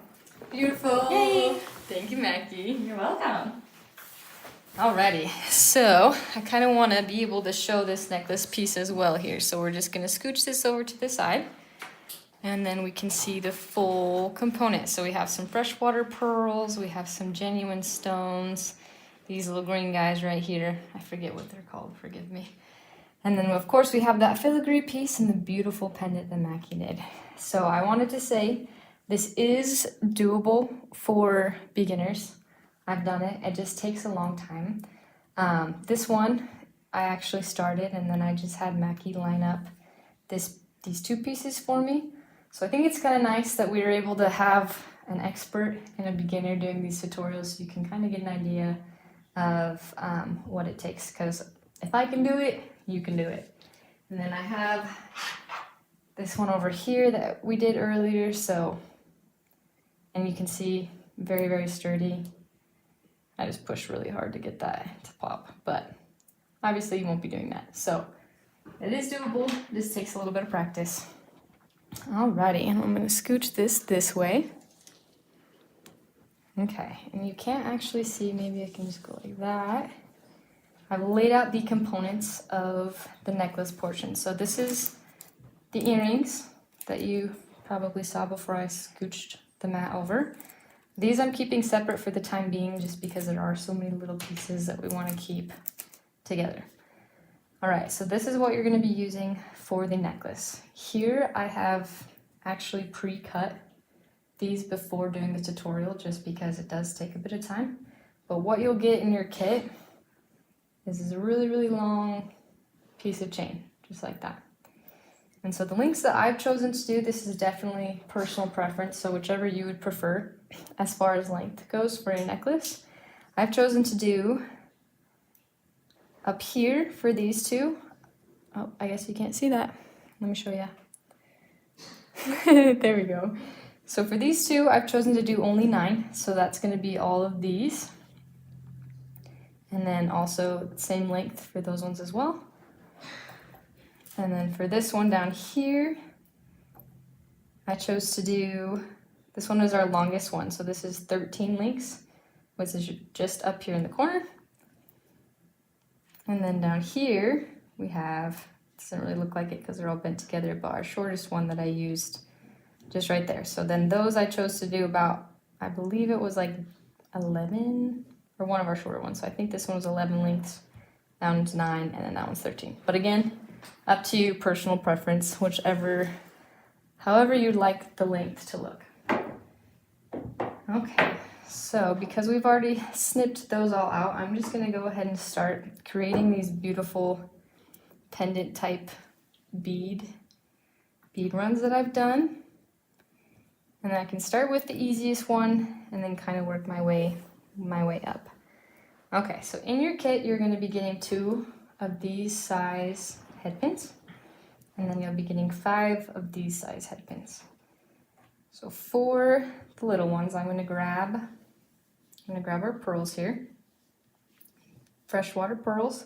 Beautiful. Yay. Thank you, Mackie. You're welcome. Alrighty, so I kind of want to be able to show this necklace piece as well here. So we're just going to scooch this over to the side, and then we can see the full component. So we have some freshwater pearls, we have some genuine stones, these little green guys right here. I forget what they're called, forgive me. And then of course we have that filigree piece and the beautiful pendant that Mackie did. So I wanted to say this is doable for beginners. I've done it. It just takes a long time. This one, I actually started, and then I just had Mackie line up these 2 pieces for me. So I think it's kind of nice that we were able to have an expert and a beginner doing these tutorials, so you can kind of get an idea of what it takes. Because if I can do it, you can do it. And then I have this one over here that we did earlier. So, and you can see very, very sturdy. I just pushed really hard to get that to pop, but obviously you won't be doing that. So it is doable, just takes a little bit of practice. Alrighty, and I'm gonna scooch this way. Okay, and you can't actually see, maybe I can just go like that. I've laid out the components of the necklace portion. So this is the earrings that you probably saw before I scooched the mat over. These I'm keeping separate for the time being just because there are so many little pieces that we want to keep together. All right, so this is what you're going to be using for the necklace. Here I have actually pre-cut these before doing the tutorial just because it does take a bit of time. But what you'll get in your kit is this really, really long piece of chain, just like that. And so the lengths that I've chosen to do, this is definitely personal preference, so whichever you would prefer as far as length goes for a necklace. I've chosen to do up here for these two. Oh, I guess you can't see that. Let me show you. There we go. So for these two, I've chosen to do only 9, so that's going to be all of these. And then also same length for those ones as well. And then for this one down here, I chose to do, this one is our longest one. So this is 13 links, which is just up here in the corner. And then down here, we have, it doesn't really look like it because they're all bent together, but our shortest one that I used just right there. So then those I chose to do about, I believe it was like 11, or one of our shorter ones. So I think this one was 11 links, that one's 9, and then that one's 13. But again, up to you, personal preference, however you'd like the length to look. Okay, so because we've already snipped those all out, I'm just gonna go ahead and start creating these beautiful pendant type bead runs that I've done. And I can start with the easiest one and then kind of work my way up. Okay, so in your kit, you're gonna be getting 2 of these size head pins, and then you'll be getting 5 of these size head pins. So for the little ones, I'm gonna grab our pearls here, freshwater pearls.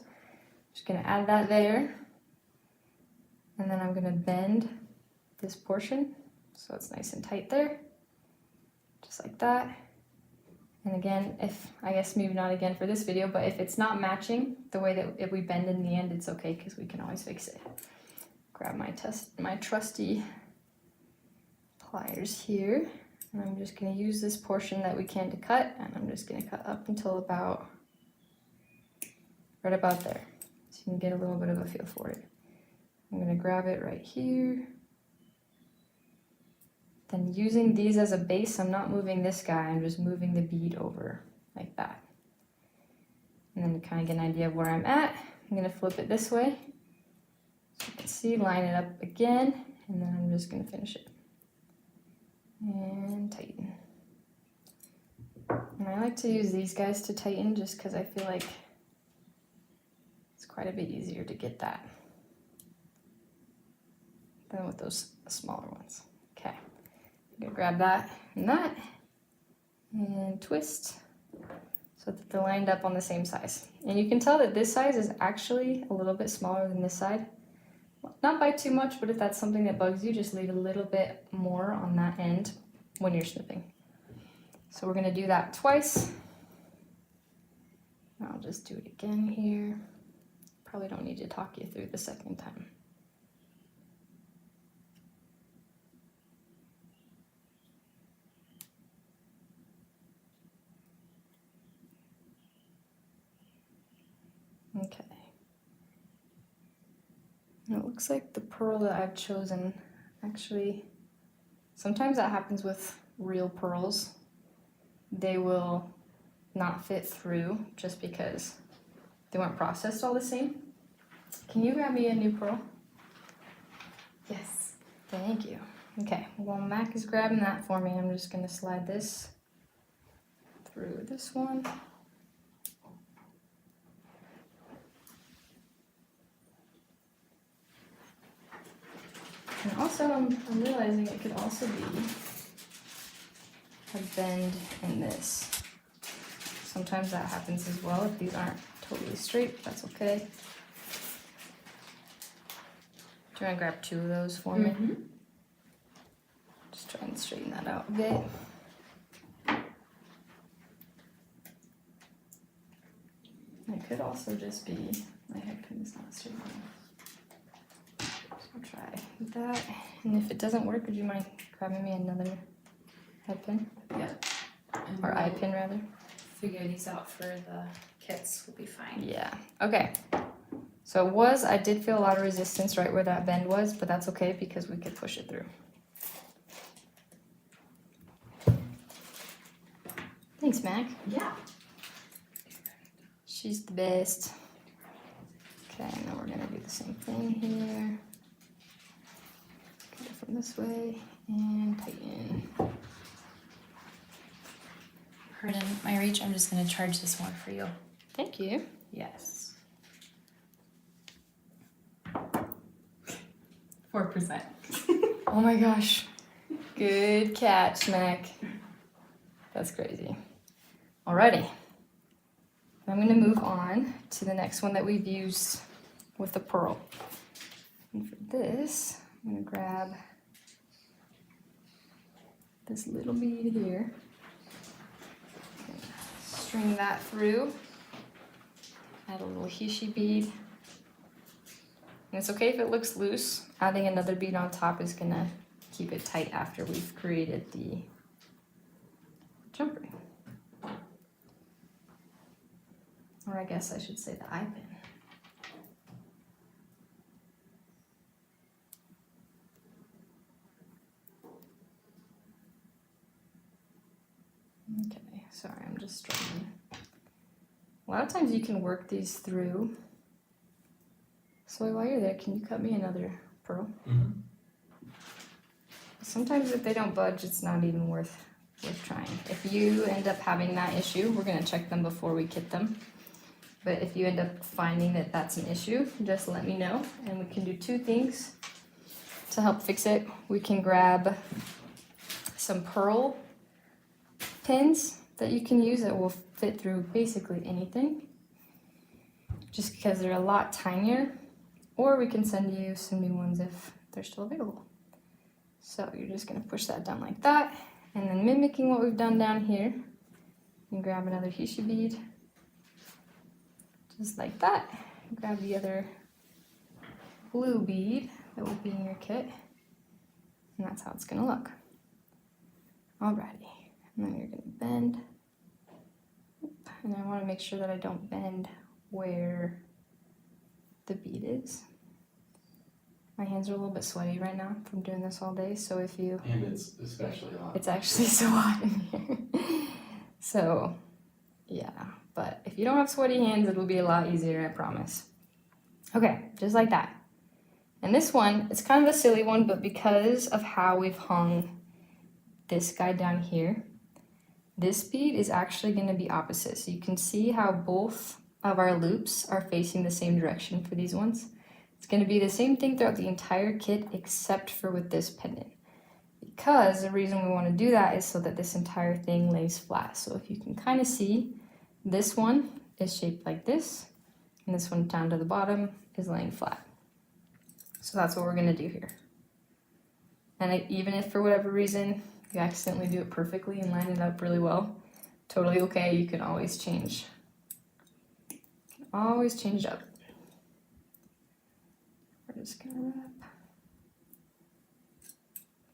Just gonna add that there, and then I'm gonna bend this portion so it's nice and tight there, just like that. And again, I guess maybe not again for this video, but if it's not matching the way that if we bend in the end, it's okay because we can always fix it. Grab my trusty pliers here, and I'm just going to use this portion that we can to cut, and I'm just going to cut up until right about there, so you can get a little bit of a feel for it. I'm going to grab it right here. Then using these as a base, I'm not moving this guy, I'm just moving the bead over like that. And then to kind of get an idea of where I'm at, I'm going to flip it this way. So you can see, line it up again, and then I'm just going to finish it. And tighten. And I like to use these guys to tighten just because I feel like it's quite a bit easier to get that than with those smaller ones. Okay. I'm gonna grab that and twist so that they're lined up on the same size. And you can tell that this size is actually a little bit smaller than this side. Not by too much, but if that's something that bugs you, just leave a little bit more on that end when you're snipping. So we're gonna do that twice. I'll just do it again here. Probably don't need to talk you through the second time. Okay. And it looks like the pearl that I've chosen, actually, sometimes that happens with real pearls. They will not fit through just because they weren't processed all the same. Can you grab me a new pearl? Yes. Thank you. Okay, while Mac is grabbing that for me, I'm just gonna slide this through this one. And also, I'm realizing it could also be a bend in this. Sometimes that happens as well if these aren't totally straight, that's okay. Do you want to grab 2 of those for me? Just try and straighten that out a bit. It could also just be my headpin is not straight enough. So I'll try that. And if it doesn't work, would you mind grabbing me another head pin, And or eye we'll pin rather. figure these out for the kits, will be fine. Yeah, okay. So I did feel a lot of resistance right where that bend was, but that's okay because we could push it through. Thanks, Mac. Yeah. She's the best. Okay, and then we're gonna do the same thing here. Go from this way and tighten. Pardon my reach, I'm just gonna charge this one for you. Thank you. Yes. 4%. Oh my gosh. Good catch, Mac. That's crazy. Alrighty. I'm gonna move on to the next one that we've used with the pearl. And for this, I'm gonna grab this little bead here. String that through. Add a little hishi bead. And it's okay if it looks loose. Adding another bead on top is gonna keep it tight after we've created the jump ring. Or I guess I should say the eye pin. Okay, sorry, I'm just struggling. A lot of times you can work these through. So while you're there, can you cut me another pearl? Mm-hmm. Sometimes if they don't budge, it's not even worth trying. If you end up having that issue, we're gonna check them before we kit them. But if you end up finding that that's an issue, just let me know and we can do two things to help fix it. We can grab some pearl pins that you can use that will fit through basically anything, just because they're a lot tinier, or we can send you some new ones if they're still available. So you're just gonna push that down like that, and then mimicking what we've done down here, you grab another hishi bead, just like that. Grab the other blue bead that will be in your kit, and that's how it's gonna look. Alrighty, and then you're gonna bend, and I wanna make sure that I don't bend where the bead is. My hands are a little bit sweaty right now from doing this all day, so if you... And it's especially hot. It's actually so hot in here. So, yeah, but if you don't have sweaty hands, it'll be a lot easier, I promise. Okay, just like that. And this one, it's kind of a silly one, but because of how we've hung this guy down here, this bead is actually going to be opposite. So you can see how both of our loops are facing the same direction for these ones. It's going to be the same thing throughout the entire kit except for with this pendant. Because the reason we want to do that is so that this entire thing lays flat. So if you can kind of see, this one is shaped like this, and this one down to the bottom is laying flat. So that's what we're going to do here. And even if for whatever reason you accidentally do it perfectly and line it up really well, totally okay, you can always change. You can always change it up. We're just gonna wrap.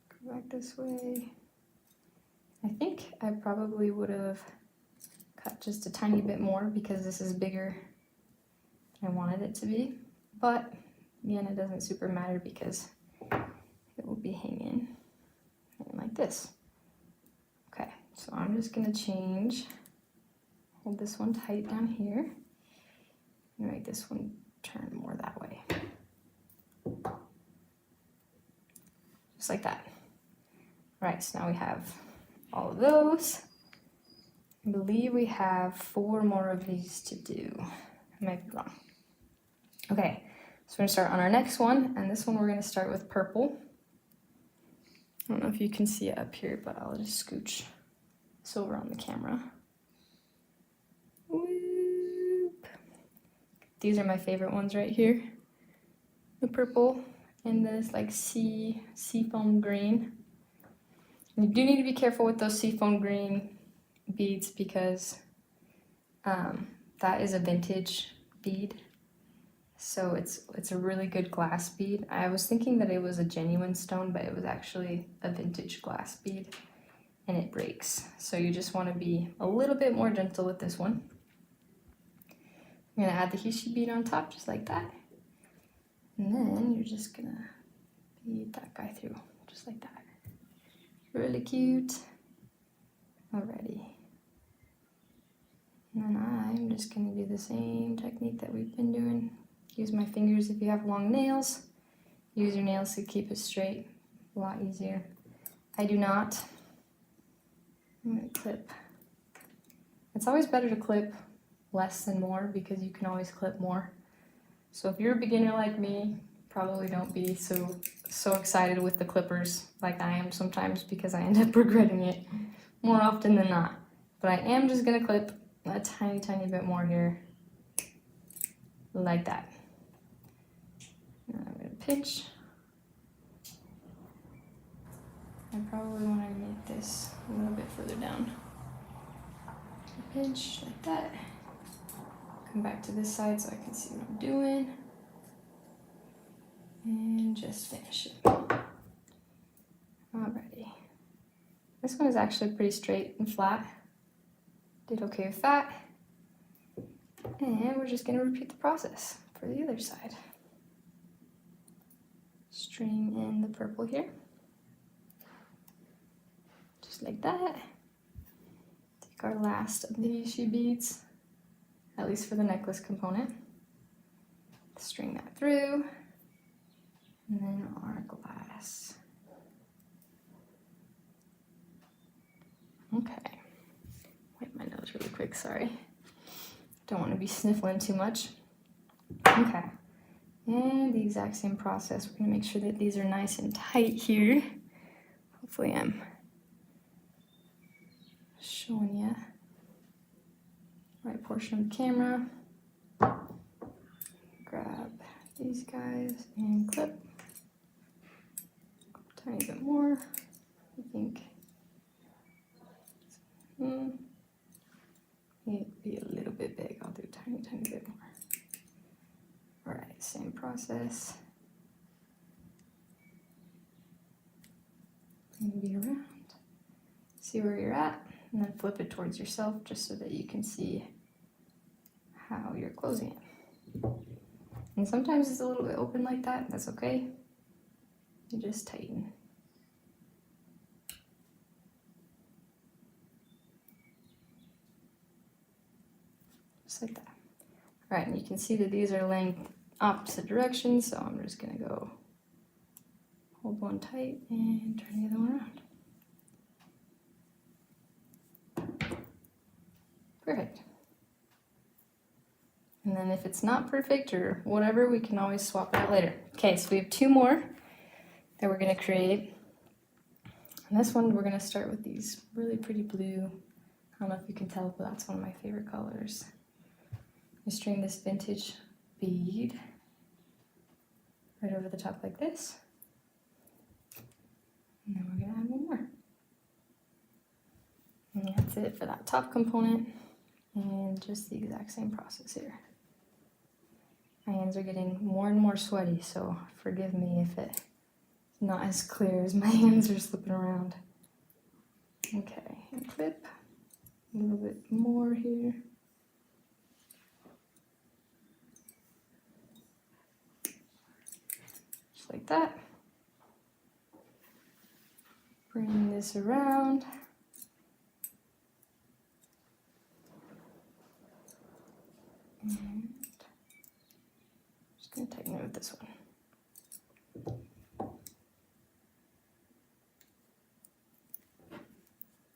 Go back this way. I think I probably would have cut just a tiny bit more because this is bigger than I wanted it to be. But again, it doesn't super matter because it will be hanging like this. Okay, so I'm just gonna hold this one tight down here and make this one turn more that way. Just like that. All right, so now we have all of those. I believe we have 4 more of these to do. I might be wrong. Okay, so we're gonna start on our next one, and this one we're gonna start with purple. I don't know if you can see it up here, but I'll just scooch this over on the camera. Whoop. These are my favorite ones right here. The purple and this like seafoam green. And you do need to be careful with those seafoam green beads because that is a vintage bead. So it's a really good glass bead. I was thinking that it was a genuine stone, but it was actually a vintage glass bead. and it breaks. So you just want to be a little bit more gentle with this one. I'm gonna add the Hishi bead on top just like that. And then you're just gonna bead that guy through, just like that. Really cute. Alrighty. And then I'm just gonna do the same technique that we've been doing. Use my fingers if you have long nails. Use your nails to keep it straight. A lot easier. I do not. I'm gonna clip. It's always better to clip less than more because you can always clip more. So if you're a beginner like me, probably don't be so excited with the clippers like I am sometimes because I end up regretting it more often than not. But I am just gonna clip a tiny bit more here, like that. And I'm gonna pinch. I probably want to make this a little bit further down. Pinch like that. Come back to this side so I can see what I'm doing. And just finish it. Alrighty. This one is actually pretty straight and flat. Did okay with that. And we're just gonna repeat the process for the other side. String in the purple here. Just like that. Take our last of the Hishi beads, at least for the necklace component. String that through. And then our glass. Okay. Wipe my nose really quick, sorry. Don't want to be sniffling too much. Okay. And the exact same process. We're going to make sure that these are nice and tight here. Hopefully I'm showing you the right portion of the camera. Grab these guys and clip. Tiny bit more, I think. It'd be a little bit big. I'll do a tiny bit more. All right, same process. Maybe around. See where you're at, and then flip it towards yourself just so that you can see how you're closing it. And sometimes it's a little bit open like that. That's okay. You just tighten. Just like that. All right, and you can see that these are laying opposite directions, so I'm just gonna go hold one tight and turn the other one around. Perfect. And then if it's not perfect or whatever, we can always swap it out later. Okay, so we have two more that we're gonna create. And this one, we're gonna start with these really pretty blue. I don't know if you can tell, but that's one of my favorite colors. You string this vintage bead right over the top like this. And then we're gonna add one more. And that's it for that top component. And just the exact same process here. My hands are getting more and more sweaty, so forgive me if it's not as clear as my hands are slipping around. Okay, and clip a little bit more here. Just like that. Bring this around. And just gonna tighten it with this one.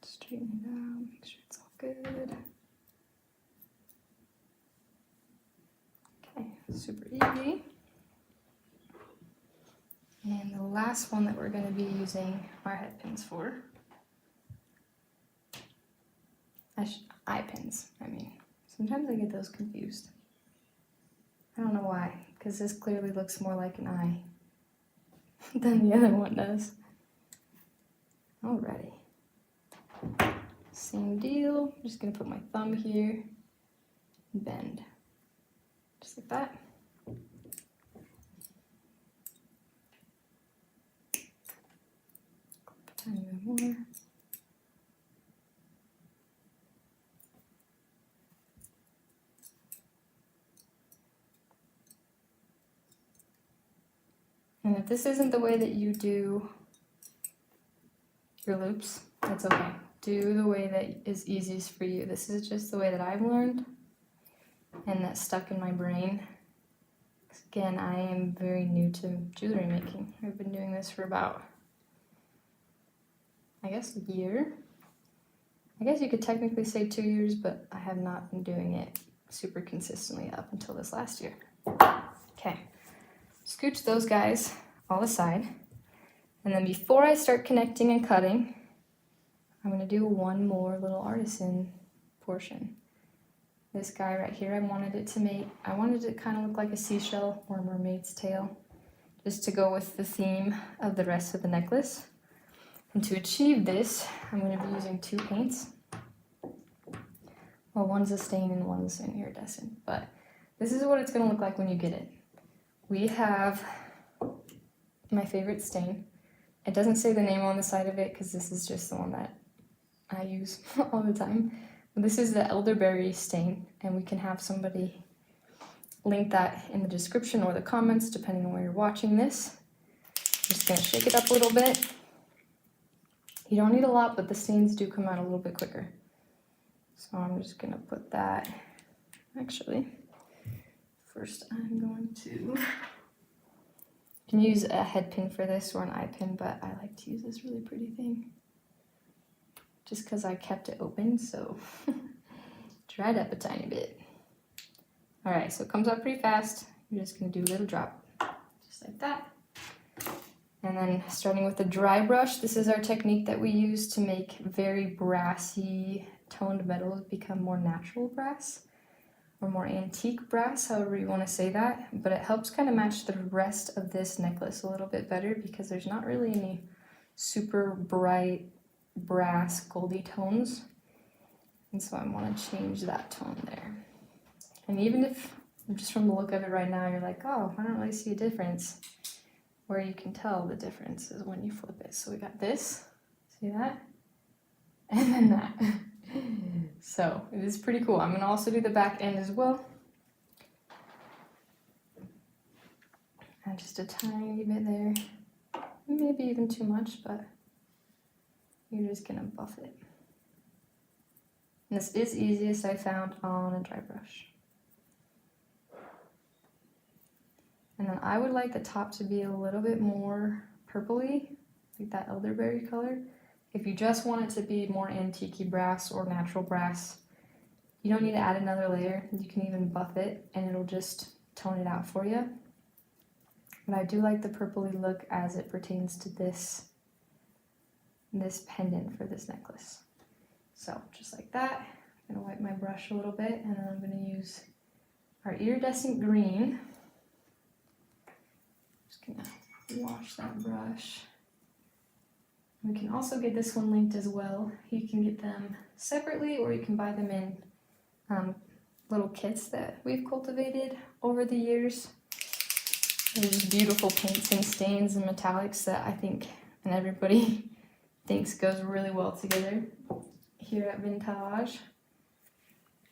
Straighten it out, make sure it's all good. Okay, super easy. And the last one that we're going to be using our head pins for, eye pins, I mean. Sometimes I get those confused. I don't know why, because this clearly looks more like an eye than the other one does. Alrighty. Same deal. I'm just gonna put my thumb here and bend. Just like that. Clip a tiny bit more. if this isn't the way that you do your loops, that's okay. Do the way that is easiest for you. This is just the way that I've learned and that stuck in my brain. Again, I am very new to jewelry making. I've been doing this for about, I guess, a year. I guess you could technically say 2 years, but I have not been doing it super consistently up until this last year. Okay, scooch those guys all aside. And then before I start connecting and cutting, I'm gonna do one more little artisan portion. This guy right here, I wanted it to kind of look like a seashell or a mermaid's tail, just to go with the theme of the rest of the necklace. And to achieve this, I'm gonna be using 2 paints. Well, one's a stain and one's an iridescent, but this is what it's gonna look like when you get it. We have my favorite stain. It doesn't say the name on the side of it because this is just the one that I use all the time. This is the elderberry stain, and we can have somebody link that in the description or the comments, depending on where you're watching this. I'm just gonna shake it up a little bit. You don't need a lot, but the stains do come out a little bit quicker. So I'm just gonna put that, actually, first I'm going to, you can use a head pin for this or an eye pin, but I like to use this really pretty thing. Just because I kept it open, so dried up a tiny bit. All right, so it comes up pretty fast. You're just gonna do a little drop, just like that. And then starting with the dry brush, this is our technique that we use to make very brassy toned metals become more natural brass or more antique brass, however you want to say that. But it helps kind of match the rest of this necklace a little bit better because there's not really any super bright brass goldy tones, and so I want to change that tone there. And even if just from the look of it right now you're like, oh, I don't really see a difference, where you can tell the difference is when you flip it. So we got this, see that, and then that. So it is pretty cool. I'm going to also do the back end as well, and just a tiny bit there, maybe even too much, but you're just gonna buff it. And this is easiest I found on a dry brush. And then I would like the top to be a little bit more purpley, like that elderberry color. If you just want it to be more antique brass or natural brass, you don't need to add another layer. You can even buff it and it'll just tone it out for you. But I do like the purpley look as it pertains to this pendant for this necklace. So just like that, I'm gonna wipe my brush a little bit, and then I'm gonna use our iridescent green. Just gonna wash that brush. We can also get this one linked as well. You can get them separately, or you can buy them in little kits that we've cultivated over the years. There's beautiful paints and stains and metallics that I think, and everybody thinks goes really well together here at Vintage.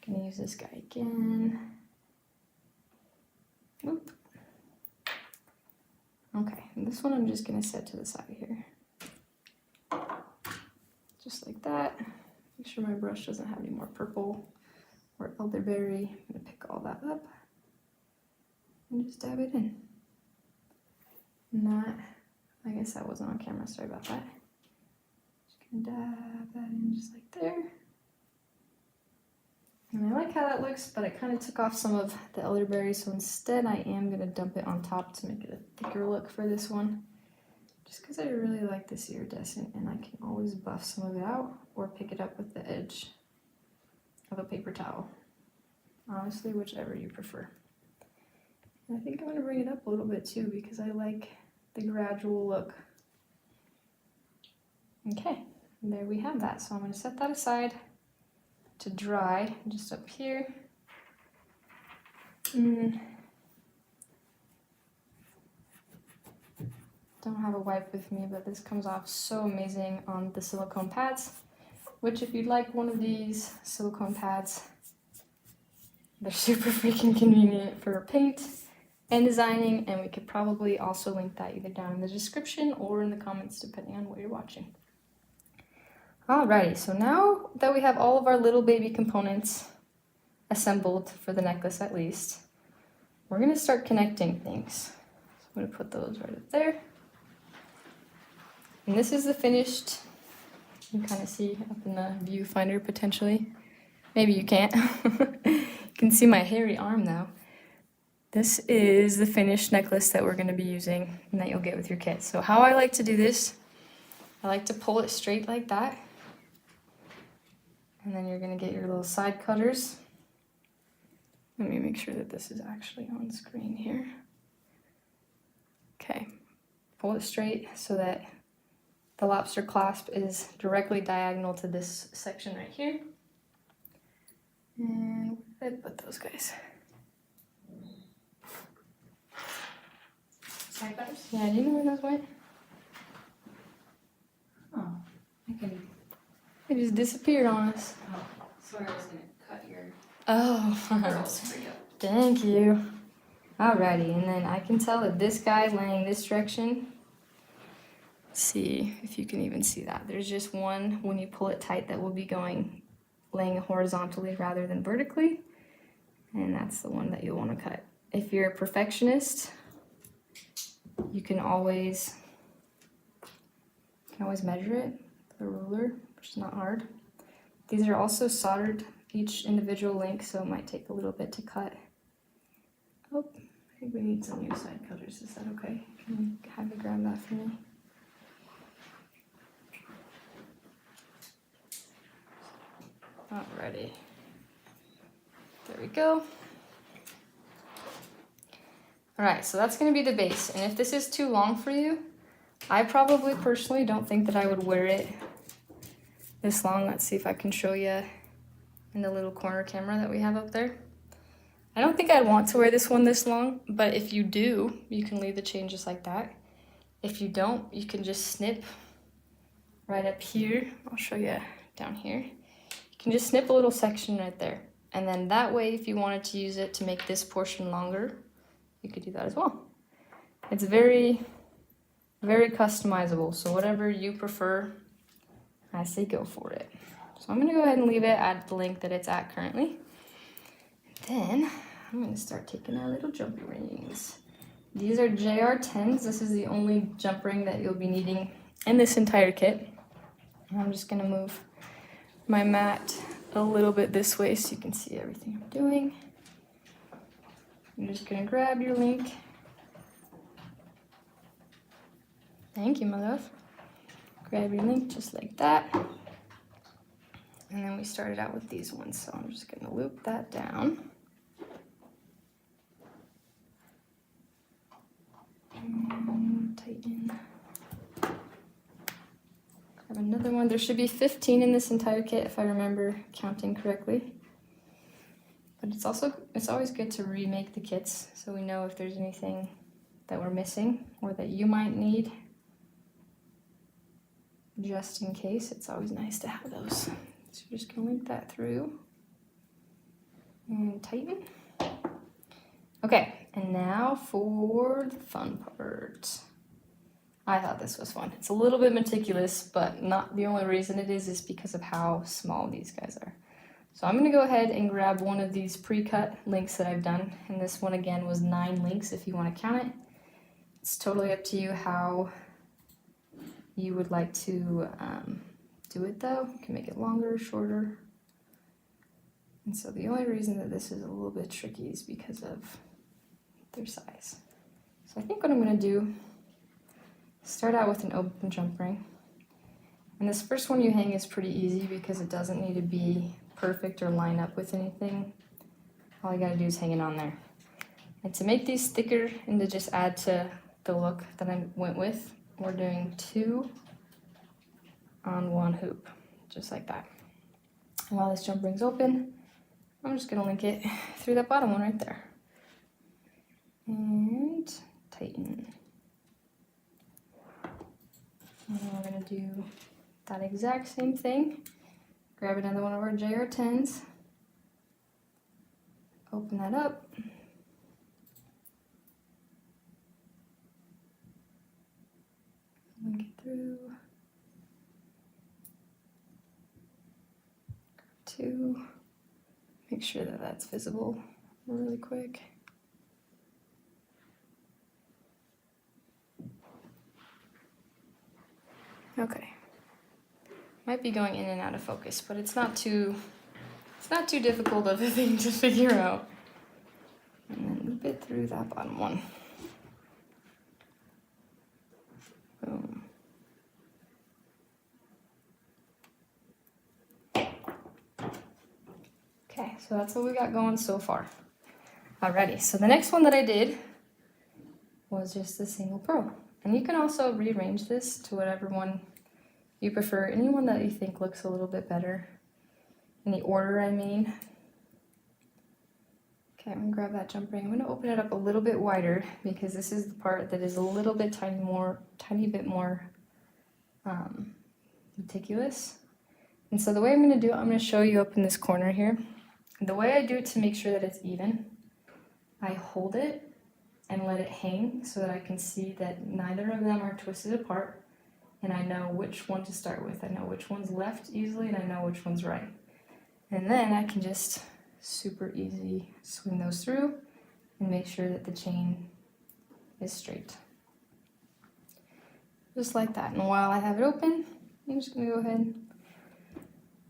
Gonna use this guy again. Oop. Okay, and this one I'm just gonna set to the side here. Just like that. Make sure my brush doesn't have any more purple or elderberry. I'm gonna pick all that up and just dab it in. And that, I guess that wasn't on camera, sorry about that. Dab that in just like there. And I like how that looks, but I kind of took off some of the elderberry, so instead I am going to dump it on top to make it a thicker look for this one. Just because I really like this iridescent, and I can always buff some of it out or pick it up with the edge of a paper towel. Honestly, whichever you prefer. And I think I'm going to bring it up a little bit too because I like the gradual look. Okay. And there we have that. So I'm going to set that aside to dry just up here. Don't have a wipe with me, but this comes off so amazing on the silicone pads, which if you'd like one of these silicone pads, they're super freaking convenient for paint and designing, and we could probably also link that either down in the description or in the comments depending on what you're watching. Alrighty, so now that we have all of our little baby components assembled for the necklace at least, we're going to start connecting things. So I'm going to put those right up there. And this is the finished, you can kind of see up in the viewfinder potentially. Maybe you can't. You can see my hairy arm though. This is the finished necklace that we're going to be using and that you'll get with your kit. So how I like to do this, I like to pull it straight like that. And then you're going to get your little side cutters. Let me make sure that this is actually on screen here. Okay, pull it straight so that the lobster clasp is directly diagonal to this section right here. And where did I put those guys? Side cutters? Yeah, do you know where those went? Oh, I can. They just disappeared on us. Oh, sorry, I was gonna cut your Oh, pearls for you. thank you. Alrighty, and then I can tell that this guy laying this direction. See if you can even see that. There's just one when you pull it tight that will be laying horizontally rather than vertically. And that's the one that you'll want to cut. If you're a perfectionist, you can always measure it with a ruler, which is not hard. These are also soldered, each individual link, so it might take a little bit to cut. Oh, I think we need some new side cutters. Is that okay? Can you have you grab that for me? Alrighty. There we go. Alright, so that's going to be the base. And if this is too long for you, I probably personally don't think that I would wear it this long. Let's see if I can show you in the little corner camera that we have up there. I don't think I'd want to wear this one this long, but if you do, you can leave the chain just like that. If you don't, you can just snip right up here. I'll show you down here. You can just snip a little section right there. And then that way, if you wanted to use it to make this portion longer, you could do that as well. It's very, very customizable. So whatever you prefer, I say go for it. So I'm gonna go ahead and leave it at the link that it's at currently. Then I'm going to start taking our little jumpy rings. These are JR10s. This is the only jump ring that you'll be needing in this entire kit. And I'm just going to move my mat a little bit this way so you can see everything I'm doing. I'm just going to grab your link. Thank you, my love. Grab your link just like that. And then we started out with these ones, so I'm just going to loop that down. And tighten. Grab another one. There should be 15 in this entire kit if I remember counting correctly. But it's always good to remake the kits so we know if there's anything that we're missing or that you might need. Just in case, it's always nice to have those. So you're just gonna link that through and tighten. Okay, and now for the fun part. I thought this was fun. It's a little bit meticulous, but not the only reason it is because of how small these guys are. So I'm gonna go ahead and grab one of these pre-cut links that I've done. And this one again was 9 links if you wanna count it. It's totally up to you how you would like to do it though. You can make it longer, shorter. And so the only reason that this is a little bit tricky is because of their size. So I think what I'm gonna do, start out with an open jump ring. And this first one you hang is pretty easy because it doesn't need to be perfect or line up with anything. All you gotta do is hang it on there. And to make these thicker and to just add to the look that I went with, we're doing 2 on 1 hoop, just like that. And while this jump ring's open, I'm just gonna link it through that bottom one right there. And tighten. And then we're gonna do that exact same thing. Grab another one of our JR10s. Open that up. make sure that that's visible really quick. Okay. Might be going in and out of focus, but it's not too difficult of a thing to figure out. And then loop it through that bottom one. Boom. Okay, so that's what we got going so far. Alrighty, so the next one that I did was just a single pearl. And you can also rearrange this to whatever one you prefer, anyone that you think looks a little bit better. In the order, I mean. Okay, I'm gonna grab that jump ring. I'm gonna open it up a little bit wider because this is the part that is a little bit tiny bit more meticulous. And so the way I'm gonna do it, I'm gonna show you up in this corner here. The way I do it to make sure that it's even, I hold it and let it hang so that I can see that neither of them are twisted apart, and I know which one to start with. I know which one's left easily, and I know which one's right. And then I can just super easy swing those through and make sure that the chain is straight. Just like that. And while I have it open, I'm just gonna go ahead and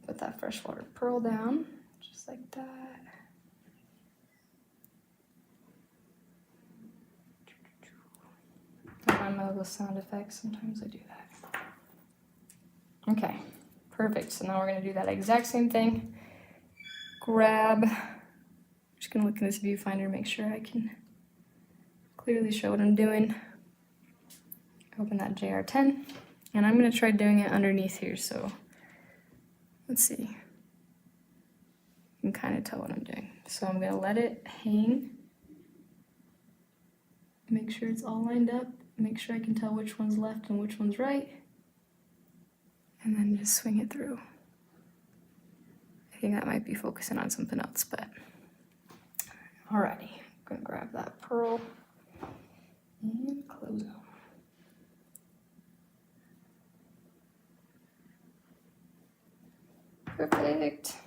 put that freshwater pearl down, just like that. I find my little sound effects, sometimes I do that. Okay, perfect. So now we're gonna do that exact same thing. Grab, I'm just gonna look in this viewfinder, make sure I can clearly show what I'm doing. Open that JR10, and I'm gonna try doing it underneath here, so let's see. You can kind of tell what I'm doing. So I'm gonna let it hang. Make sure it's all lined up. Make sure I can tell which one's left and which one's right. And then just swing it through. I think that might be focusing on something else, but alrighty. I'm gonna grab that pearl and close them. Perfect.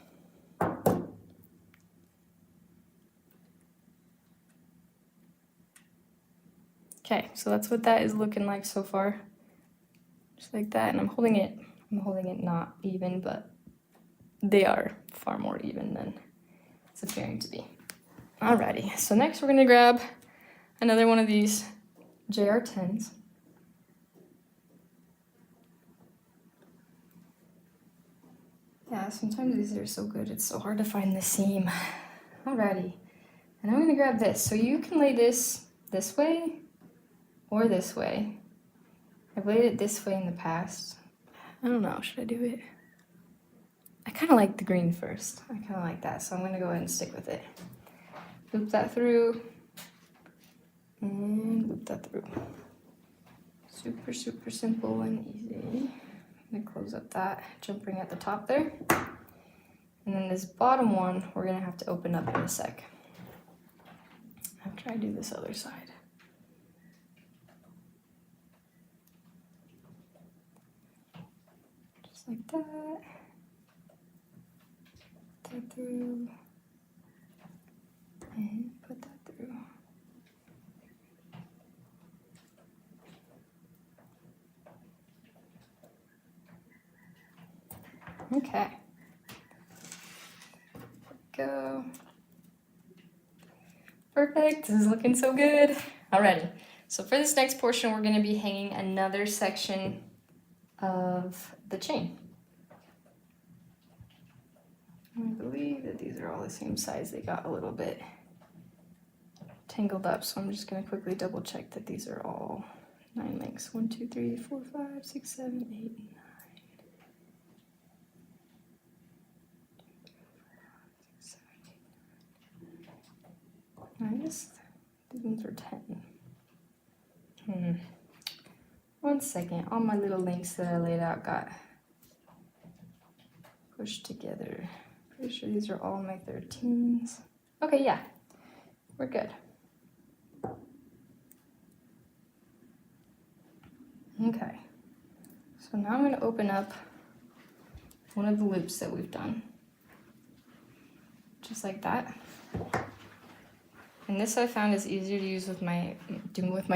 Okay, so that's what that is looking like so far. Just like that, and I'm holding it not even, but they are far more even than it's appearing to be. Alrighty, so next we're gonna grab another one of these JR10s. Yeah, sometimes these are so good, it's so hard to find the seam. Alrighty, and I'm gonna grab this. So you can lay this way or this way. I've laid it this way in the past. I don't know, should I do it? I kind of like the green first. I kind of like that, so I'm gonna go ahead and stick with it. Loop that through, and loop that through. Super, super simple and easy. I'm gonna close up that jump ring at the top there. And then this bottom one, we're gonna have to open up in a sec. After I do this other side. Just like that. Put that through. And put that through. Okay. Go. Perfect. This is looking so good. Alrighty. So for this next portion, we're going to be hanging another section of the chain. I believe that these are all the same size. They got a little bit tangled up, so I'm just going to quickly double check that these are all 9 links. 1, 2, 3, 4, 5, 6, 7, 8, 9. 9. These ones are 10. 1 second. All my little links that I laid out got pushed together. Pretty sure these are all my 13s. Okay, yeah. We're good. Okay. So now I'm going to open up one of the loops that we've done. just like that. And this I found is easier to use with my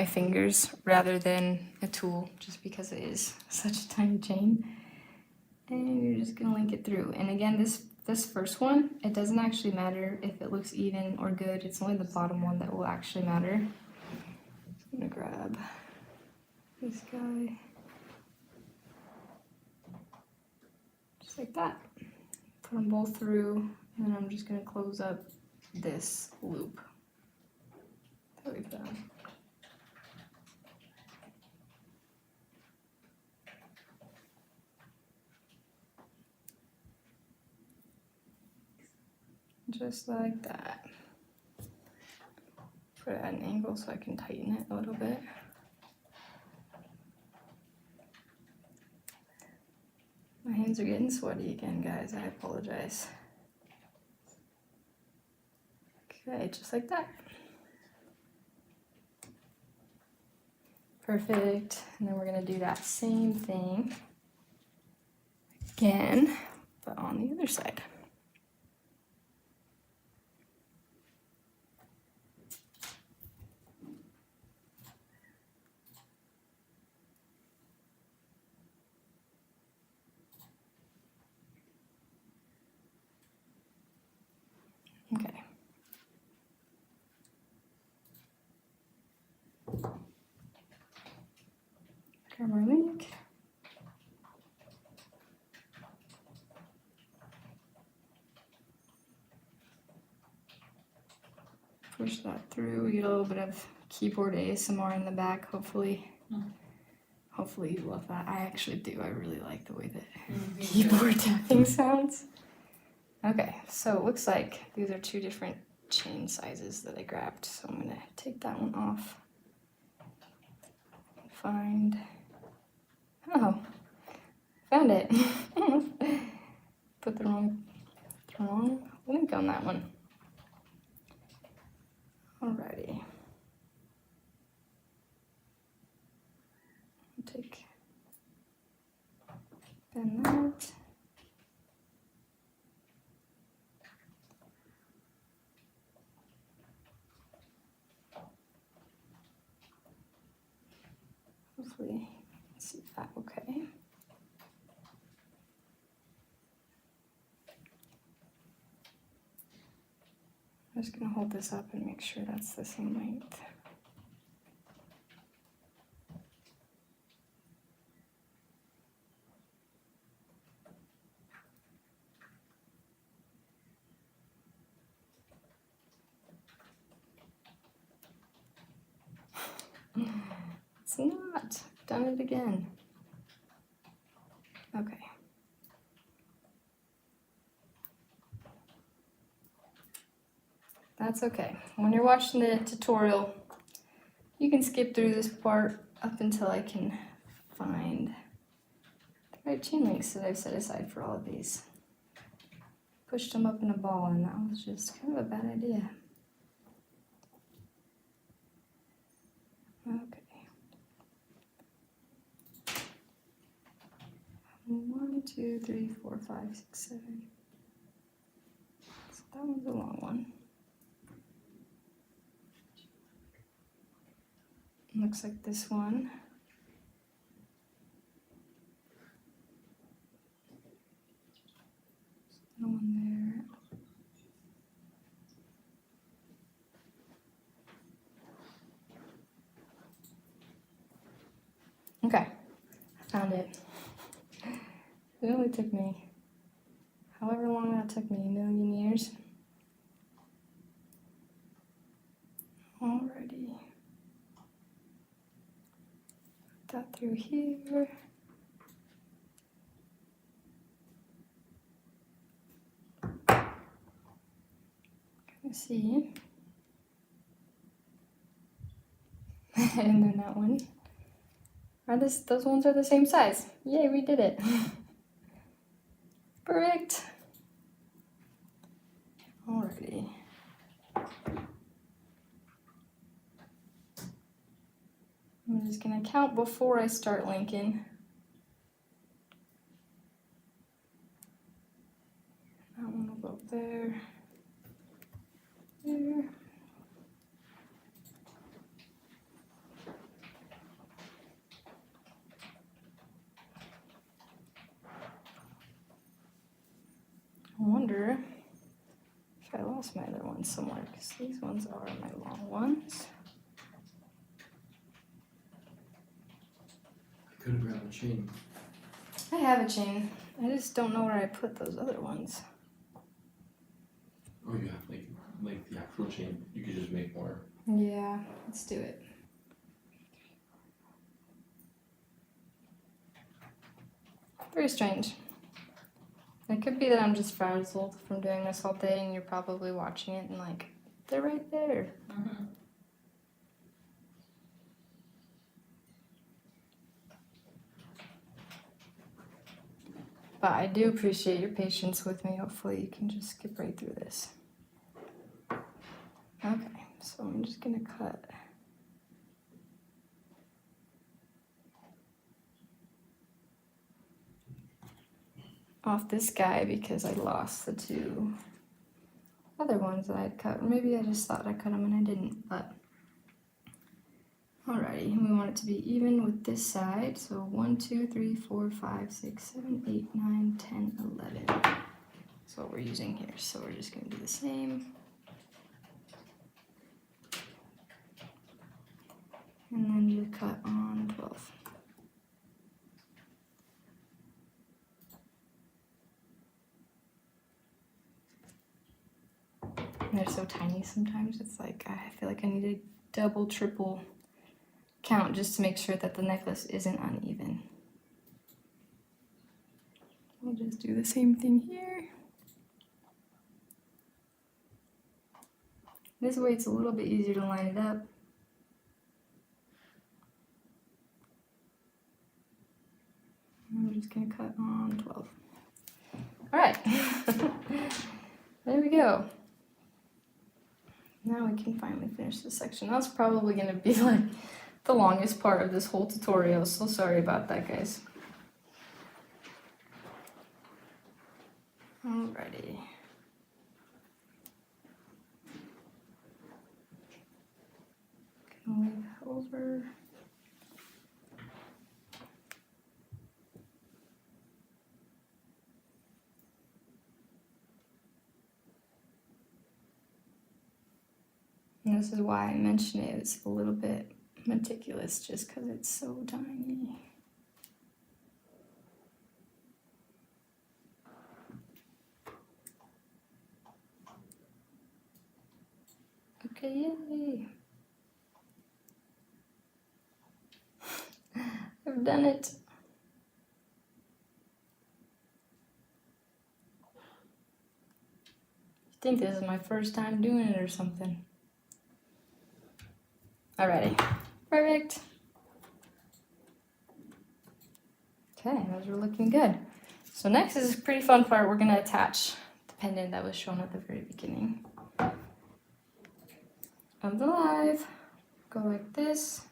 fingers rather than a tool, just because it is such a tiny chain. And you're just gonna link it through. And again, this first one, it doesn't actually matter if it looks even or good. It's only the bottom one that will actually matter. I'm gonna grab this guy, just like that. Put them both through, and then I'm just gonna close up this loop that we've done. Just like that. Put it at an angle so I can tighten it a little bit. My hands are getting sweaty again, guys. I apologize. Okay, just like that. Perfect. And then we're gonna do that same thing again, but on the other side. Okay. Grab our link. Push that through. We get a little bit of keyboard ASMR in the back, hopefully. Hopefully you love that. I actually do. I really like the way that keyboard tapping sounds. Okay, so it looks like these are two different chain sizes that I grabbed. So I'm gonna take that one off. Find, oh, found it. Put the wrong link on that one. Alrighty. Take Pendant. Hopefully you can see that okay. I'm just gonna hold this up and make sure that's the same length. It's not. Done it again. Okay. That's okay. When you're watching the tutorial, you can skip through this part up until I can find the right chain links that I've set aside for all of these. Pushed them up in a ball, and that was just kind of a bad idea. Okay. 1, 2, 3, 4, 5, 6, 7. So that one's a long one. Looks like this one. No one there. Okay, found it. It only took me however long that took me, a million years. Alrighty. Put that through here. See. And then that one. Those ones are the same size. Yay, we did it. Perfect. Alrighty. I'm just gonna count before I start linking. That one will go there. there. I wonder if I lost my other ones somewhere, because these ones are my long ones. I could have grabbed a chain. I have a chain. I just don't know where I put those other ones. Oh, you have like the actual chain. You could just make more. Yeah, let's do it. Very strange. It could be that I'm just frazzled from doing this all day and you're probably watching it and like, they're right there. But I do appreciate your patience with me. Hopefully you can just skip right through this. Okay, so I'm just gonna cut. Off this guy because I lost the two other ones that I'd cut. Or maybe I just thought I cut them and I didn't, but alrighty. And we want it to be even with this side. So 1, 2, 3, 4, 5, 6, 7, 8, 9, 10, 11. That's what we're using here. So we're just gonna do the same. And then you cut on 12. And they're so tiny sometimes, it's like I feel like I need to double, triple count just to make sure that the necklace isn't uneven. We'll just do the same thing here. This way it's a little bit easier to line it up. I'm just gonna cut on 12. All right, there we go. Now we can finally finish this section. That's probably gonna be like the longest part of this whole tutorial, so sorry about that, guys. Alrighty. Can leave that over. And this is why I mentioned it. It's a little bit meticulous just because it's so tiny. Okay, yay. I've done it. I think this is my first time doing it or something. Alrighty, perfect. Okay, those are looking good. So next is a pretty fun part. We're gonna attach the pendant that was shown at the very beginning of the live. Go like this.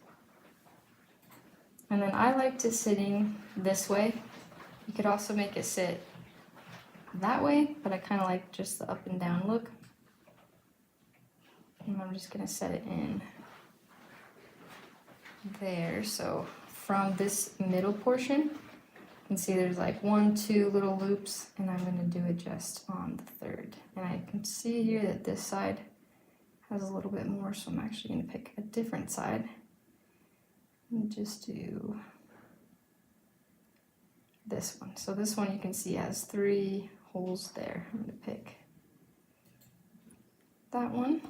And then I like to sitting this way. You could also make it sit that way, but I kind of like just the up and down look. And I'm just gonna set it in there. So from this middle portion, you can see there's like 1, 2 little loops, and I'm gonna do it just on the third. And I can see here that this side has a little bit more, so I'm actually gonna pick a different side and just do this one. So this one you can see has 3 holes there. I'm gonna pick that one.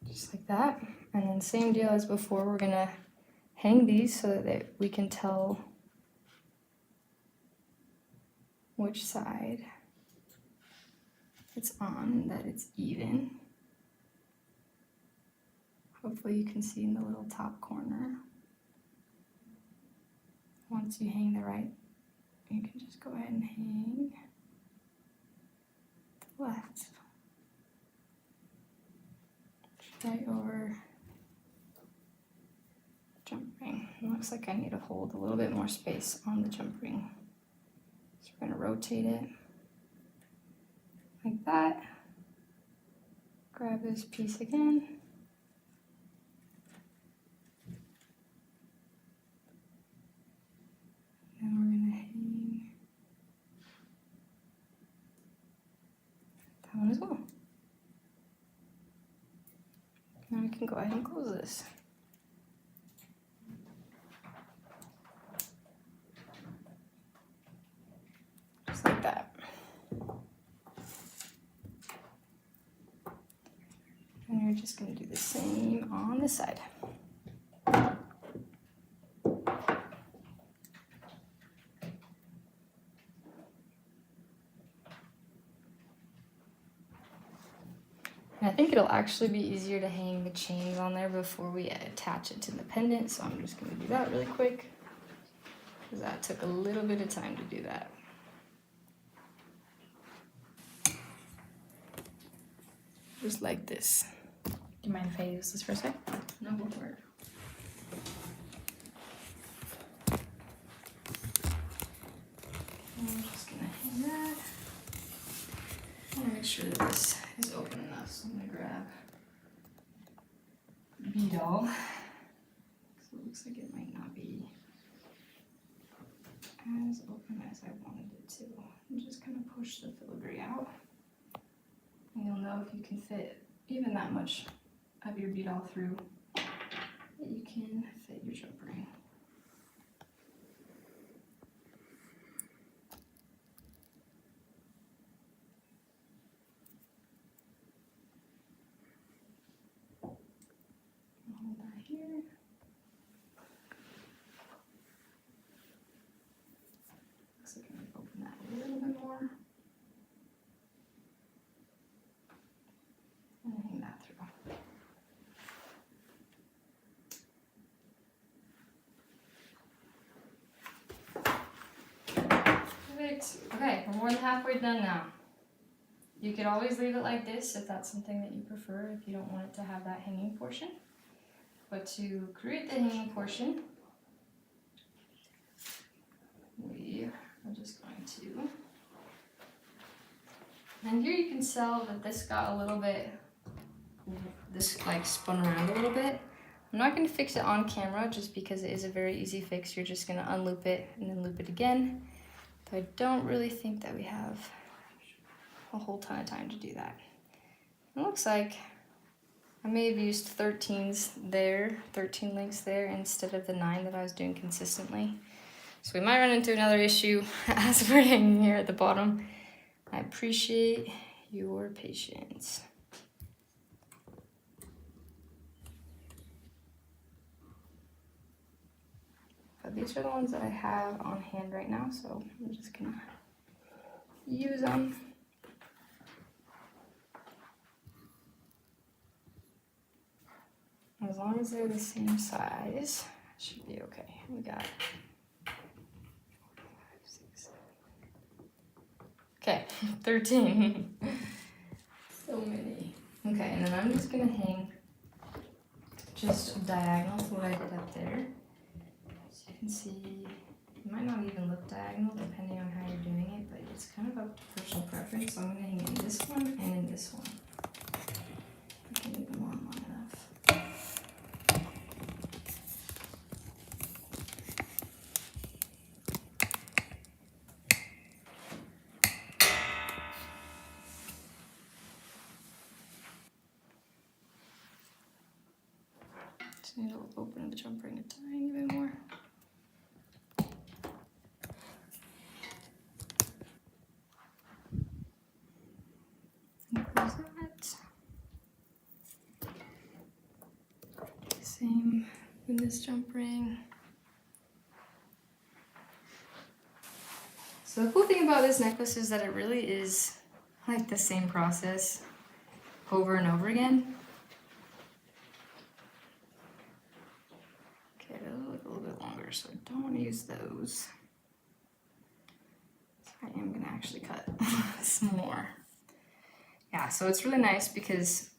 Just like that. And then same deal as before, we're gonna hang these so that we can tell which side it's on, that it's even. Hopefully you can see in the little top corner. Once you hang the right, you can just go ahead and hang the left. Right over jump ring. looks like I need to hold a little bit more space on the jump ring. So we're gonna rotate it like that. Grab this piece again. And we're gonna hang that one as well. Now we can go ahead and close this. Just like that. And we're just going to do the same on this side. And I think it'll actually be easier to hang the chains on there before we attach it to the pendant, so I'm just going to do that really quick, because that took a little bit of time to do that. Just like this. Do you mind if I use this for a sec? No, go for it. I'm just gonna hang that. I wanna make sure that this is open enough, so I'm gonna grab bead all. So it looks like it might not be as open as I wanted it to. And just kind of push the filigree out. And you'll know if you can fit even that much of your bead all through, that you can fit your jump ring. Hold that here. Looks like I'm gonna open that a little bit more. And hang that through. Perfect. Okay, we're more than halfway done now. You could always leave it like this if that's something that you prefer, if you don't want it to have that hanging portion. But to create the hanging portion, we are just going to, and here you can tell that this got a little bit, this like spun around a little bit. I'm not going to fix it on camera just because it is a very easy fix. You're just going to unloop it and then loop it again. But I don't really think that we have a whole ton of time to do that. It looks like I may have used 13s there, 13 links there instead of the 9 that I was doing consistently. So we might run into another issue as we're hanging here at the bottom. I appreciate your patience. But these are the ones that I have on hand right now, so I'm just gonna use them. As long as they're the same size, it should be okay. We got 4, 5, 6, 7. Okay, 13. So many. Okay, and then I'm just gonna hang just diagonal to what I did up there. So you can see, it might not even look diagonal depending on how you're doing it, but it's kind of up to personal preference. So I'm gonna hang in this one and in this one. I can leave them on long enough. Just need to open the jump ring a tiny bit more. And close that. Same with this jump ring. So the cool thing about this necklace is that it really is like the same process over and over again. Okay, those look a little bit longer, so I don't want to use those. So I am gonna actually cut some more. Yeah, so it's really nice because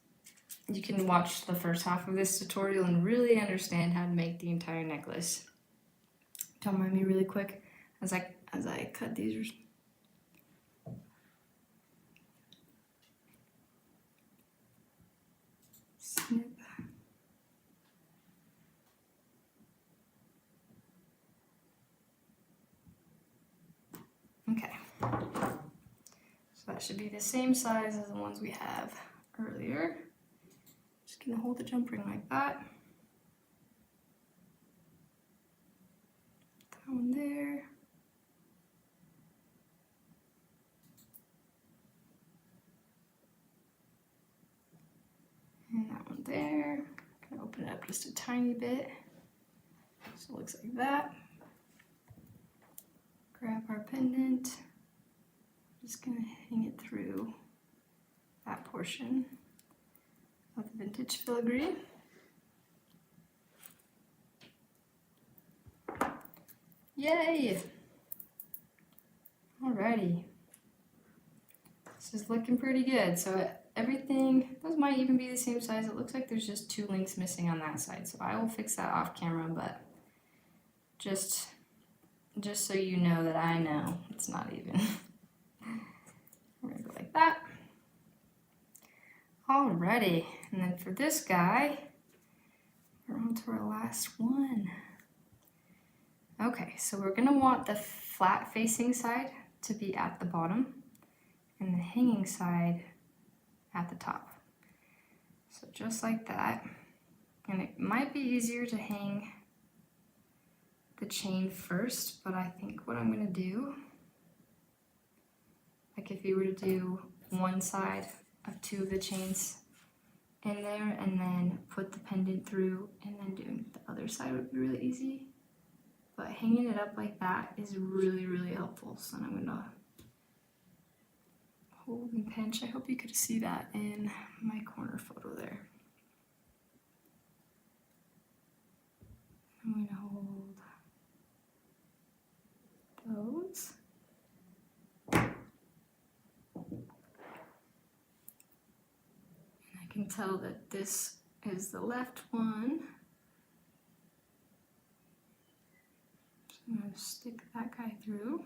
you can watch the first half of this tutorial and really understand how to make the entire necklace Don't mind me really quick as I cut these. Snip. Okay. So that should be the same size as the ones we have earlier. Just gonna hold the jump ring like that. That one there. And that one there. Gonna open it up just a tiny bit. So it looks like that. Grab our pendant. Just gonna hang it through that portion of the vintage filigree. Yay! Alrighty. This is looking pretty good. So everything, those might even be the same size. It looks like there's just 2 links missing on that side. So I will fix that off camera, but just so you know that I know, it's not even. We're gonna go like that. Alrighty, and then for this guy, we're on to our last one. Okay, so we're gonna want the flat facing side to be at the bottom and the hanging side at the top. So just like that. And it might be easier to hang the chain first, but I think what I'm gonna do, like if you were to do one side of 2 of the chains in there and then put the pendant through and then doing the other side would be really easy. But hanging it up like that is really, really helpful. So I'm gonna hold and pinch. I hope you could see that in my corner photo there. I'm gonna hold those. And I can tell that this is the left one. So I'm going to stick that guy through.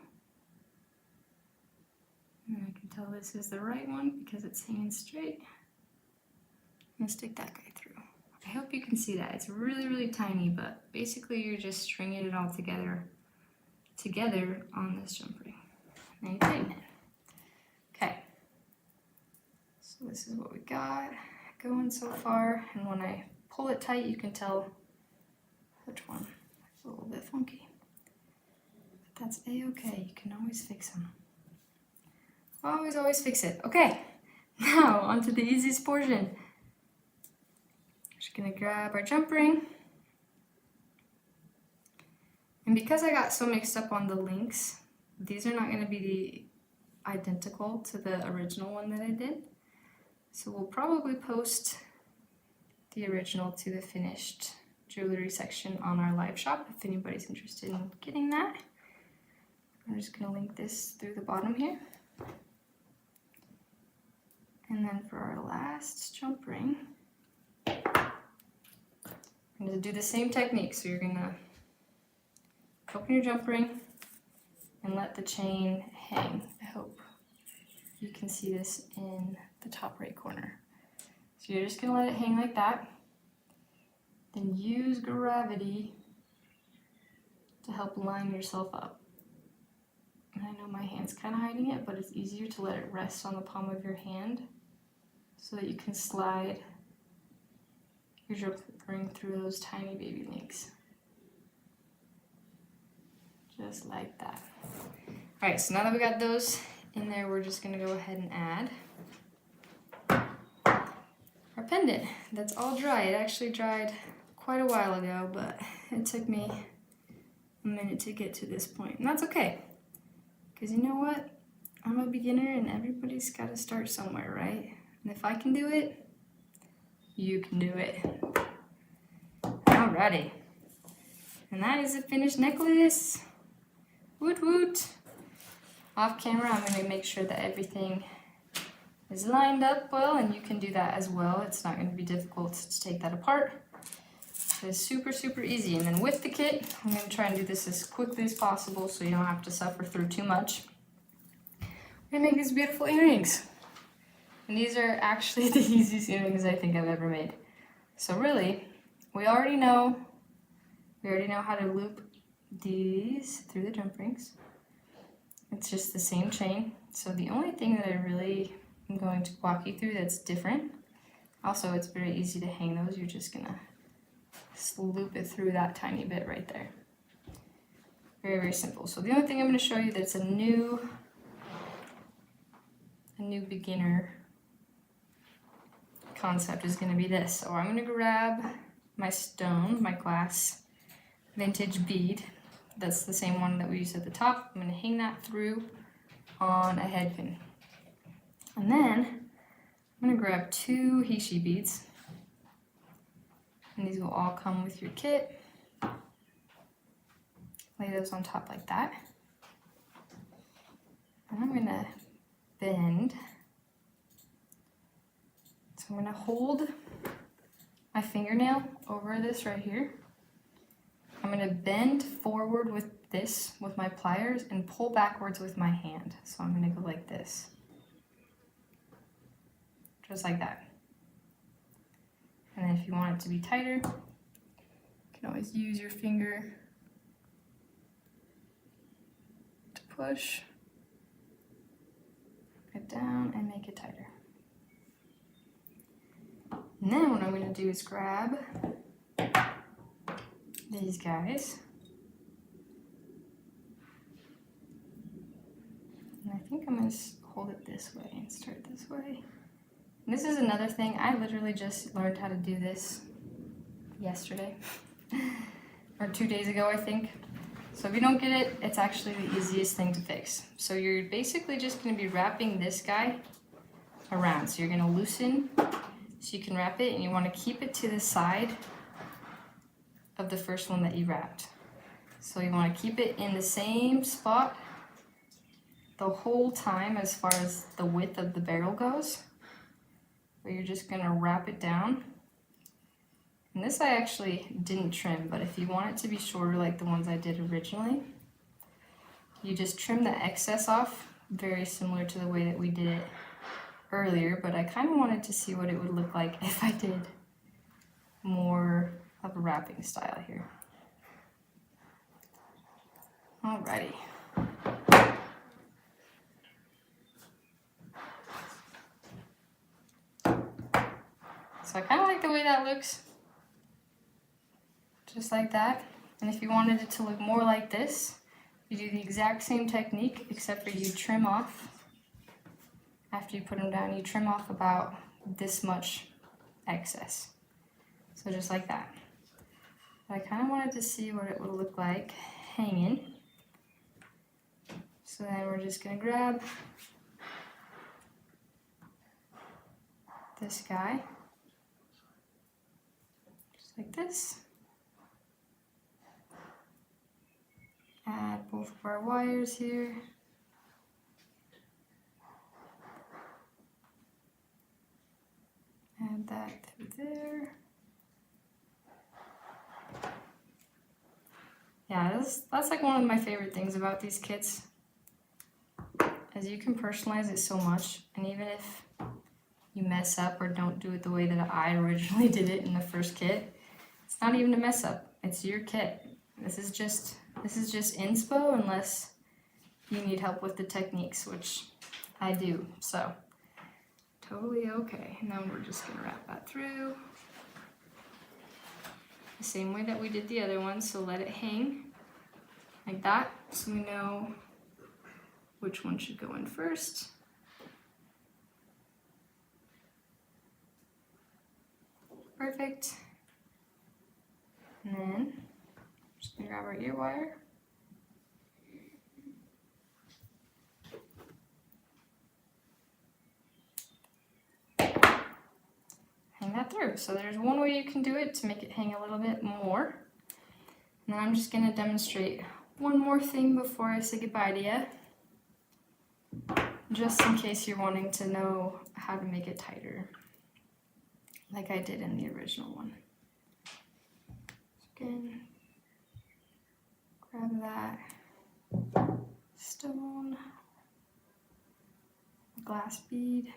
And I can tell this is the right one because it's hanging straight. I'm going to stick that guy through. I hope you can see that. It's really, really tiny, but basically you're just stringing it all together on this jump ring. And you tighten it. Okay. So this is what we got going so far. And when I pull it tight, you can tell which one. It's a little bit funky. But that's a-okay. You can always fix them. Always fix it. Okay. Now, onto the easiest portion. Just gonna grab our jump ring. And because I got so mixed up on the links, these are not gonna be identical to the original one that I did. So we'll probably post the original to the finished jewelry section on our live shop if anybody's interested in getting that. I'm just gonna link this through the bottom here. And then for our last jump ring, I'm gonna do the same technique. So you're gonna open your jump ring and let the chain hang. I hope you can see this in the top right corner. So you're just gonna let it hang like that. Then use gravity to help line yourself up. And I know my hand's kind of hiding it, but it's easier to let it rest on the palm of your hand so that you can slide your jump ring through those tiny baby links. Just like that. All right, so now that we got those in there, we're just gonna go ahead and add our pendant. That's all dry. It actually dried quite a while ago, but it took me a minute to get to this point, and that's okay. Because you know what? I'm a beginner and everybody's gotta start somewhere, right? And if I can do it, you can do it. Alrighty. And that is a finished necklace. Woot woot. Off camera, I'm gonna make sure that everything is lined up well, and you can do that as well. It's not gonna be difficult to take that apart. It's super, super easy. And then with the kit, I'm gonna try and do this as quickly as possible so you don't have to suffer through too much. We're gonna make these beautiful earrings. And these are actually the easiest earrings I think I've ever made. So really, we already know how to loop these through the jump rings. It's just the same chain. So the only thing that I really am going to walk you through that's different, also it's very easy to hang those. You're just gonna loop it through that tiny bit right there. Very, very simple. So the only thing I'm gonna show you that's a new beginner concept is gonna be this. So I'm gonna grab my stone, my glass vintage bead. That's the same one that we used at the top. I'm gonna hang that through on a head pin. And then I'm gonna grab 2 Hishi beads. And these will all come with your kit. Lay those on top like that. And I'm gonna bend. So I'm gonna hold my fingernail over this right here. I'm gonna bend forward with this, with my pliers, and pull backwards with my hand. So I'm gonna go like this. Just like that. And then if you want it to be tighter, you can always use your finger to push it down and make it tighter. And then what I'm gonna do is grab these guys. And I think I'm gonna hold it this way and start this way. And this is another thing, I literally just learned how to do this yesterday, or 2 days ago, I think. So if you don't get it, it's actually the easiest thing to fix. So you're basically just gonna be wrapping this guy around. So you're gonna loosen, so you can wrap it, and you wanna keep it to the side of the first one that you wrapped. So you wanna keep it in the same spot the whole time as far as the width of the barrel goes. But you're just gonna wrap it down. And this I actually didn't trim, but if you want it to be shorter like the ones I did originally, you just trim the excess off, very similar to the way that we did it earlier, but I kind of wanted to see what it would look like if I did more of a wrapping style here. Alrighty. So I kind of like the way that looks. Just like that. And if you wanted it to look more like this, you do the exact same technique, except for you trim off. After you put them down, you trim off about this much excess. So just like that. But I kind of wanted to see what it would look like hanging. So then we're just going to grab this guy. Like this. Add both of our wires here. Add that through there. Yeah, that's like one of my favorite things about these kits, is you can personalize it so much, and even if you mess up or don't do it the way that I originally did it in the first kit, it's not even a mess up. It's your kit. This is just inspo unless you need help with the techniques, which I do. So totally okay. And then we're just gonna wrap that through the same way that we did the other one. So let it hang like that, so we know which one should go in first. Perfect. And then just gonna grab our ear wire. Hang that through. So there's one way you can do it to make it hang a little bit more. And then I'm just gonna demonstrate one more thing before I say goodbye to you. Just in case you're wanting to know how to make it tighter, like I did in the original one. Again, grab that stone, glass bead.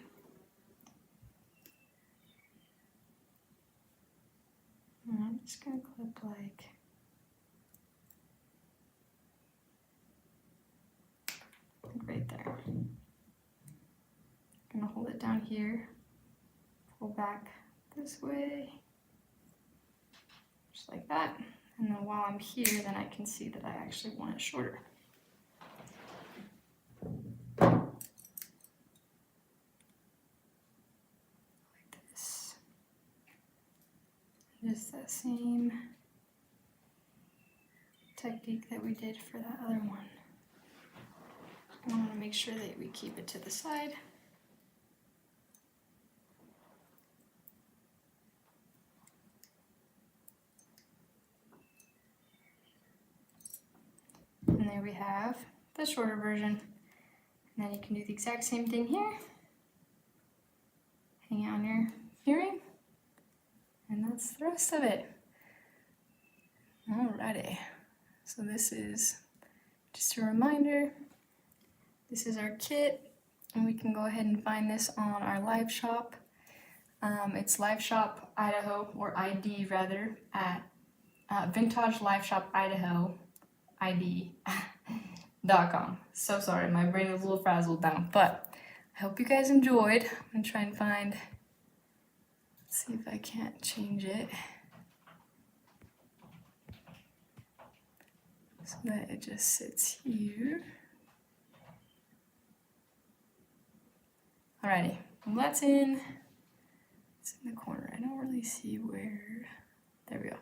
And I'm just gonna clip like right there. Gonna hold it down here, pull back this way, just like that. And then while I'm here, then I can see that I actually want it shorter. Like this. Just that same technique that we did for that other one. I want to make sure that we keep it to the side. And there we have the shorter version. And then you can do the exact same thing here. Hang it on your earring. And that's the rest of it. Alrighty. So this is just a reminder. This is our kit. And we can go ahead and find this on our live shop. It's Live Shop Idaho, or ID rather, at Vintage Live Shop Idaho. ID.com. So sorry, my brain is a little frazzled now, but I hope you guys enjoyed. I'm gonna try and find, let's see if I can't change it so that it just sits here. Alrighty, well it's in the corner. I don't really see where, there we go.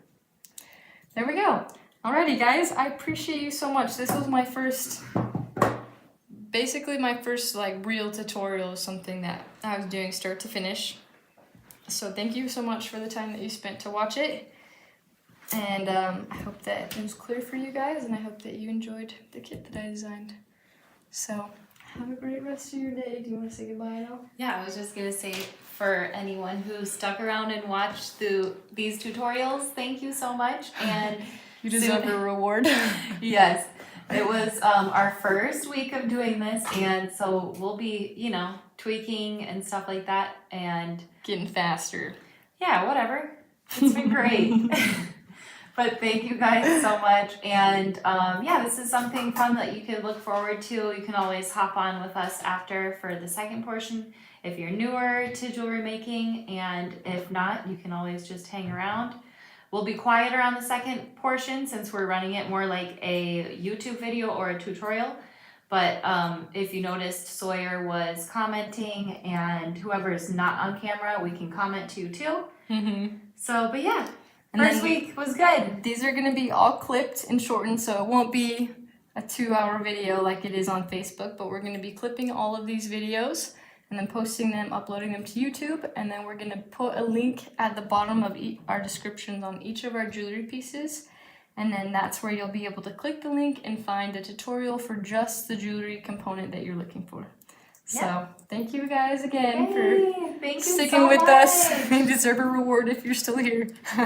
There we go. Alrighty guys, I appreciate you so much. This was my first, basically my first like real tutorial of something that I was doing start to finish. So thank you so much for the time that you spent to watch it. And I hope that it was clear for you guys, and I hope that you enjoyed the kit that I designed. So have a great rest of your day. Do you want to say goodbye now? Yeah, I was just gonna say, for anyone who stuck around and watched these tutorials, thank you so much. And You deserve a reward. yes, it was our first week of doing this, and so we'll be, you know, tweaking and stuff like that, and Getting faster. yeah, whatever. It's been great. But thank you guys so much, and yeah, this is something fun that you can look forward to. You can always hop on with us after for the second portion if you're newer to jewelry making, and if not, you can always just hang around. We'll be quiet around the second portion since we're running it more like a YouTube video or a tutorial. But if you noticed, Sawyer was commenting, and whoever is not on camera, we can comment to too. Mm-hmm. So, but yeah, And first then week was good. These are gonna be all clipped and shortened, so it won't be a 2-hour video like it is on Facebook, but we're gonna be clipping all of these videos and then posting them, uploading them to YouTube, and then we're gonna put a link at the bottom of our descriptions on each of our jewelry pieces, and then that's where you'll be able to click the link and find a tutorial for just the jewelry component that you're looking for. Yeah. So thank you guys again Yay, thank you for sticking so with much. us. You deserve a reward if you're still here. Yay.